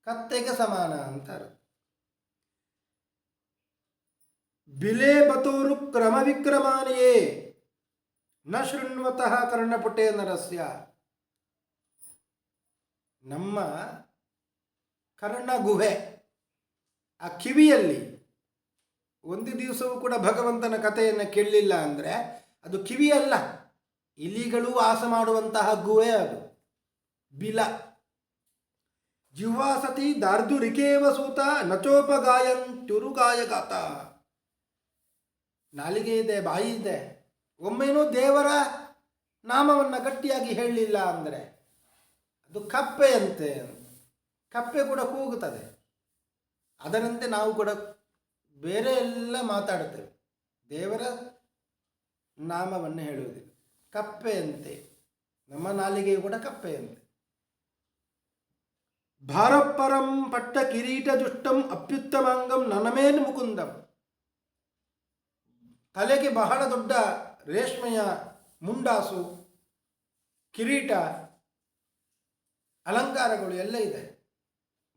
ಕತ್ತೆಗೆ ಸಮಾನ ಅಂತಾರೆ. ಬಿಲೆ ಬತೋರು ಕ್ರಮ ವಿಕ್ರಮಾನೆಯೇ ನ ಶೃಣ್ವತಃ ಕರ್ಣಪುಟೇ ನರಸ್ಯ. ನಮ್ಮ ಕರ್ಣಗುಹೆ, ಆ ಕಿವಿಯಲ್ಲಿ ಒಂದು ದಿವಸವೂ ಕೂಡ ಭಗವಂತನ ಕಥೆಯನ್ನು ಕೇಳಲಿಲ್ಲ ಅಂದರೆ ಅದು ಕಿವಿಯಲ್ಲ, ಇಲಿಗಳು ವಾಸ ಮಾಡುವಂತಹ ಗುಹೆ ಅದು, ಬಿಲ. ಜಿಹ್ವಾಸತಿ ದಾರ್ಧುರಿಕೇವ ಸೂತ ನಚೋಪಗಾಯಂತ್ಯುರುಗಾಯಗಾತ. ನಾಲಿಗೆ ಇದೆ, ಬಾಯಿ ಇದೆ, ಒಮ್ಮೆನೂ ದೇವರ ನಾಮವನ್ನು ಗಟ್ಟಿಯಾಗಿ ಹೇಳಲಿಲ್ಲ ಅಂದರೆ ಅದು ಕಪ್ಪೆಯಂತೆ. ಕಪ್ಪೆ ಕೂಡ ಕೂಗುತ್ತದೆ, ಅದರಂತೆ ನಾವು ಕೂಡ ಬೇರೆ ಎಲ್ಲ ಮಾತಾಡುತ್ತೇವೆ, ದೇವರ ನಾಮವನ್ನು ಹೇಳುವುದಿಲ್ಲ. ಕಪ್ಪೆಯಂತೆ ನಮ್ಮ ನಾಲಿಗೆಯು ಕೂಡ ಕಪ್ಪೆಯಂತೆ. ಭಾರಪರಂ ಪಟ್ಟ ಕಿರೀಟ ದುಷ್ಟಂ ಅಪ್ಯುತ್ತಮಾಂಗಂ ನನಮೇನ್ ಮುಕುಂದಂ. ತಲೆಗೆ ಬಹಳ ದೊಡ್ಡ ರೇಷ್ಮೆಯ ಮುಂಡಾಸು, ಕಿರೀಟ, ಅಲಂಕಾರಗಳು ಎಲ್ಲ ಇದೆ,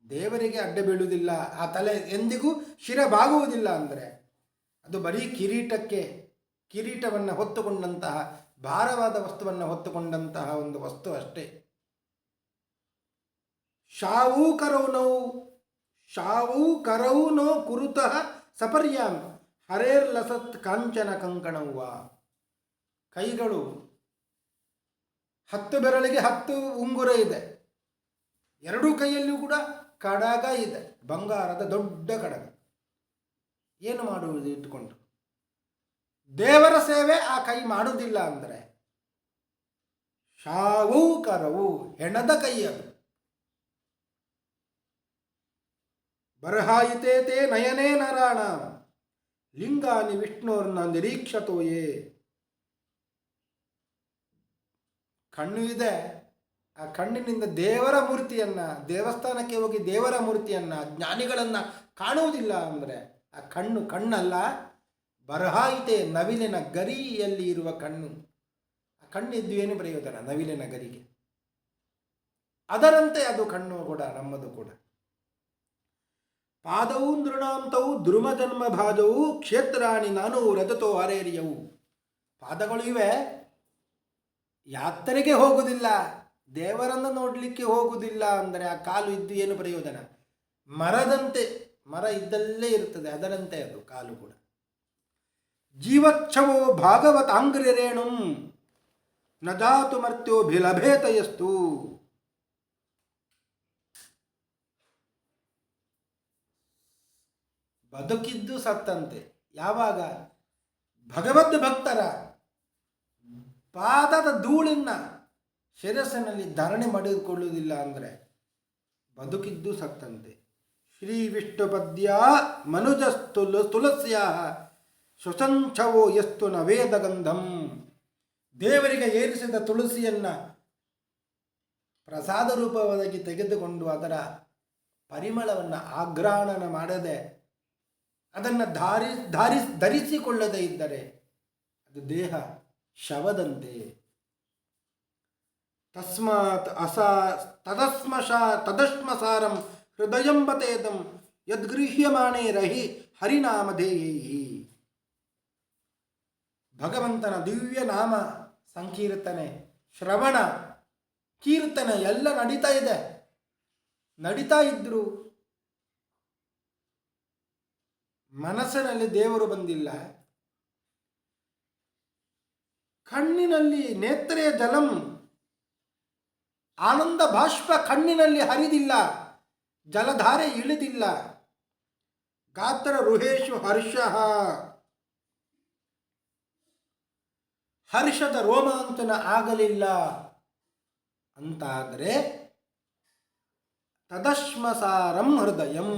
ದೇವರಿಗೆ ಅಡ್ಡ ಬೀಳುವುದಿಲ್ಲ. ಆ ತಲೆ ಎಂದಿಗೂ ಶಿರಬಾಗುವುದಿಲ್ಲ ಅಂದರೆ ಅದು ಬರೀ ಕಿರೀಟವನ್ನು ಹೊತ್ತುಕೊಂಡಂತಹ, ಭಾರವಾದ ವಸ್ತುವನ್ನು ಹೊತ್ತುಕೊಂಡಂತಹ ಒಂದು ವಸ್ತು ಅಷ್ಟೇ. ಶಾವೂ ಕರೌ ನೋ ಕುರುತಃ ಸಪರ್ಯಾಂ ಹರೇರ್ಲಸತ್ ಕಾಂಚನ ಕಂಕಣವ್ವ. ಕೈಗಳು 10 ಬೆರಳಿಗೆ 10 ಉಂಗುರ ಇದೆ, ಎರಡೂ ಕೈಯಲ್ಲಿಯೂ ಕೂಡ ಕಡಗ ಇದೆ, ಬಂಗಾರದ ದೊಡ್ಡ ಕಡಗ. ಏನು ಮಾಡುವುದು ಇಟ್ಟುಕೊಂಡು? ದೇವರ ಸೇವೆ ಆ ಕೈ ಮಾಡುವುದಿಲ್ಲ ಅಂದರೆ ಶಾವೂ ಕರವು ಹೆಣದ ಕೈ ಅದು. ಬರಹಾಯಿತೇತೆ ನಯನೇ ನರಾಣ ಲಿಂಗಾನಿ ವಿಷ್ಣುರ್ನ ನಿರೀಕ್ಷತೋಯೇ. ಕಣ್ಣು ಇದೆ, ಆ ಕಣ್ಣಿನಿಂದ ದೇವರ ಮೂರ್ತಿಯನ್ನು, ದೇವಸ್ಥಾನಕ್ಕೆ ಹೋಗಿ ದೇವರ ಮೂರ್ತಿಯನ್ನು, ಜ್ಞಾನಿಗಳನ್ನು ಕಾಣುವುದಿಲ್ಲ ಅಂದರೆ ಆ ಕಣ್ಣಲ್ಲ, ಬರಹಾಯಿತೆ ನವಿಲಿನ ಗರಿಯಲ್ಲಿ ಇರುವ ಕಣ್ಣು. ಆ ಕಣ್ಣಿದ್ದು ಏನು ಪ್ರಯೋಜನ ನವಿಲಿನ ಗರಿಗೆ? ಅದರಂತೆ ಅದು ಕಣ್ಣು ಕೂಡ ನಮ್ಮದು ಕೂಡ. ಪಾದವು ನೃಣಾಂತವು ಧ್ರುವ ಜನ್ಮ ಭಾಜವು ಕ್ಷೇತ್ರಾಣಿ ನಾನು ರಜತೋ ಹರೇರಿಯವು. ಪಾದಗಳು ಇವೆ, ಯಾತ್ರೆಗೆ ಹೋಗುವುದಿಲ್ಲ, ದೇವರನ್ನು ನೋಡಲಿಕ್ಕೆ ಹೋಗುವುದಿಲ್ಲ ಅಂದರೆ ಆ ಕಾಲು ಇದ್ದು ಏನು ಪ್ರಯೋಜನ? ಮರದಂತೆ, ಮರ ಇದ್ದಲ್ಲೇ ಇರ್ತದೆ, ಅದರಂತೆ ಅದು ಕಾಲು ಕೂಡ. ಜೀವಚ್ಛವೋ ಭಾಗವತಾಂಗ್ರೇಣು ನ ಜಾತು ಮರ್ತ್ಯೋಭಿಲಭೇತಯಸ್ತು. ಬದುಕಿದ್ದು ಸತ್ತಂತೆ. ಯಾವಾಗ? ಭಗವದ್ ಭಕ್ತರ ಪಾದದ ಧೂಳನ್ನ ಶಿರಸ್ಸಿನಲ್ಲಿ ಧಾರಣೆ ಮಾಡಿಕೊಳ್ಳುವುದಿಲ್ಲ ಅಂದರೆ ಬದುಕಿದ್ದು ಸತ್ತಂತೆ. ಶ್ರೀ ವಿಷ್ಣು ಪದ್ಯ ಮನುಜಸ್ತು ತುಳಸ್ಯ ಶುಸಂಛವೋ ಎಷ್ಟು ನ ವೇದಗಂಧಂ. ದೇವರಿಗೆ ಏರಿಸಿದ ತುಳಸಿಯನ್ನು ಪ್ರಸಾದ ರೂಪವಾಗಿ ತೆಗೆದುಕೊಂಡು ಅದರ ಪರಿಮಳವನ್ನು ಆಘ್ರಾಣನ ಮಾಡದೆ ಅದನ್ನು ಧರಿಸಿಕೊಳ್ಳದೇ ಇದ್ದರೆ ಅದು ದೇಹ ಶವದಂತೆ. ತಸ್ಮಾತ್ ತದಶ್ಮಸಾರಂ ಹೃದಯಂಬತೇದಂ ಯದ್ಗೃಹ್ಯಮಾಣೇ ರಹಿ ಹರಿನಾಮಧೇಯೈ. ಭಗವಂತನ ದಿವ್ಯ ನಾಮ ಸಂಕೀರ್ತನೆ, ಶ್ರವಣ, ಕೀರ್ತನೆ ಎಲ್ಲ ನಡೀತಾ ಇದ್ರು ಮನಸ್ಸಿನಲ್ಲಿ ದೇವರು ಬಂದಿಲ್ಲ, ಕಣ್ಣಿನಲ್ಲಿ ನೇತ್ರೇ ಜಲಂ, ಆನಂದ ಬಾಷ್ಪ ಕಣ್ಣಿನಲ್ಲಿ ಹರಿದಿಲ್ಲ, ಜಲಧಾರೆ ಇಳಿದಿಲ್ಲ, ಗಾತ್ರ ರುಹೇಶು ಹರ್ಷದ ರೋಮಾಂಚನ ಆಗಲಿಲ್ಲ ಅಂತಾದರೆ ತದಶ್ಮಸಾರಂ ಹೃದಯಂ.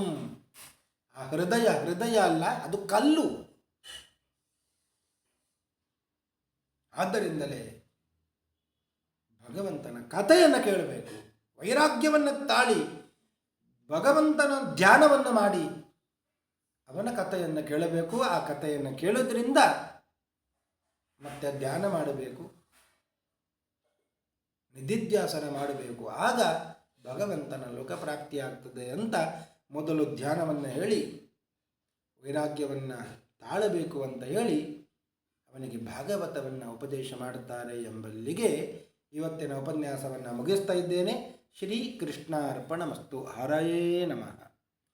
ಆ ಹೃದಯ ಅಲ್ಲ, ಅದು ಕಲ್ಲು. ಆದ್ದರಿಂದಲೇ ಭಗವಂತನ ಕಥೆಯನ್ನು ಕೇಳಬೇಕು, ವೈರಾಗ್ಯವನ್ನು ತಾಳಿ ಭಗವಂತನ ಧ್ಯಾನವನ್ನು ಮಾಡಿ ಅವನ ಕಥೆಯನ್ನು ಕೇಳಬೇಕು. ಆ ಕಥೆಯನ್ನು ಕೇಳೋದ್ರಿಂದ ಮತ್ತೆ ಧ್ಯಾನ ಮಾಡಬೇಕು, ನಿಧಿಧ್ಯಾಸನ ಮಾಡಬೇಕು. ಆಗ ಭಗವಂತನ ಲೋಕಪ್ರಾಪ್ತಿಯಾಗ್ತದೆ ಅಂತ ಮೊದಲು ಧ್ಯಾನವನ್ನು ಹೇಳಿ ವೈರಾಗ್ಯವನ್ನು ತಾಳಬೇಕು ಅಂತ ಹೇಳಿ ಅವನಿಗೆ ಭಾಗವತವನ್ನು ಉಪದೇಶ ಮಾಡುತ್ತಾರೆ ಎಂಬಲ್ಲಿಗೆ ಇವತ್ತಿನ ಉಪನ್ಯಾಸವನ್ನು ಮುಗಿಸ್ತಾ ಇದ್ದೇನೆ. ಶ್ರೀ ಕೃಷ್ಣಾರ್ಪಣಮಸ್ತು. ಹರಯೇ ನಮಃ.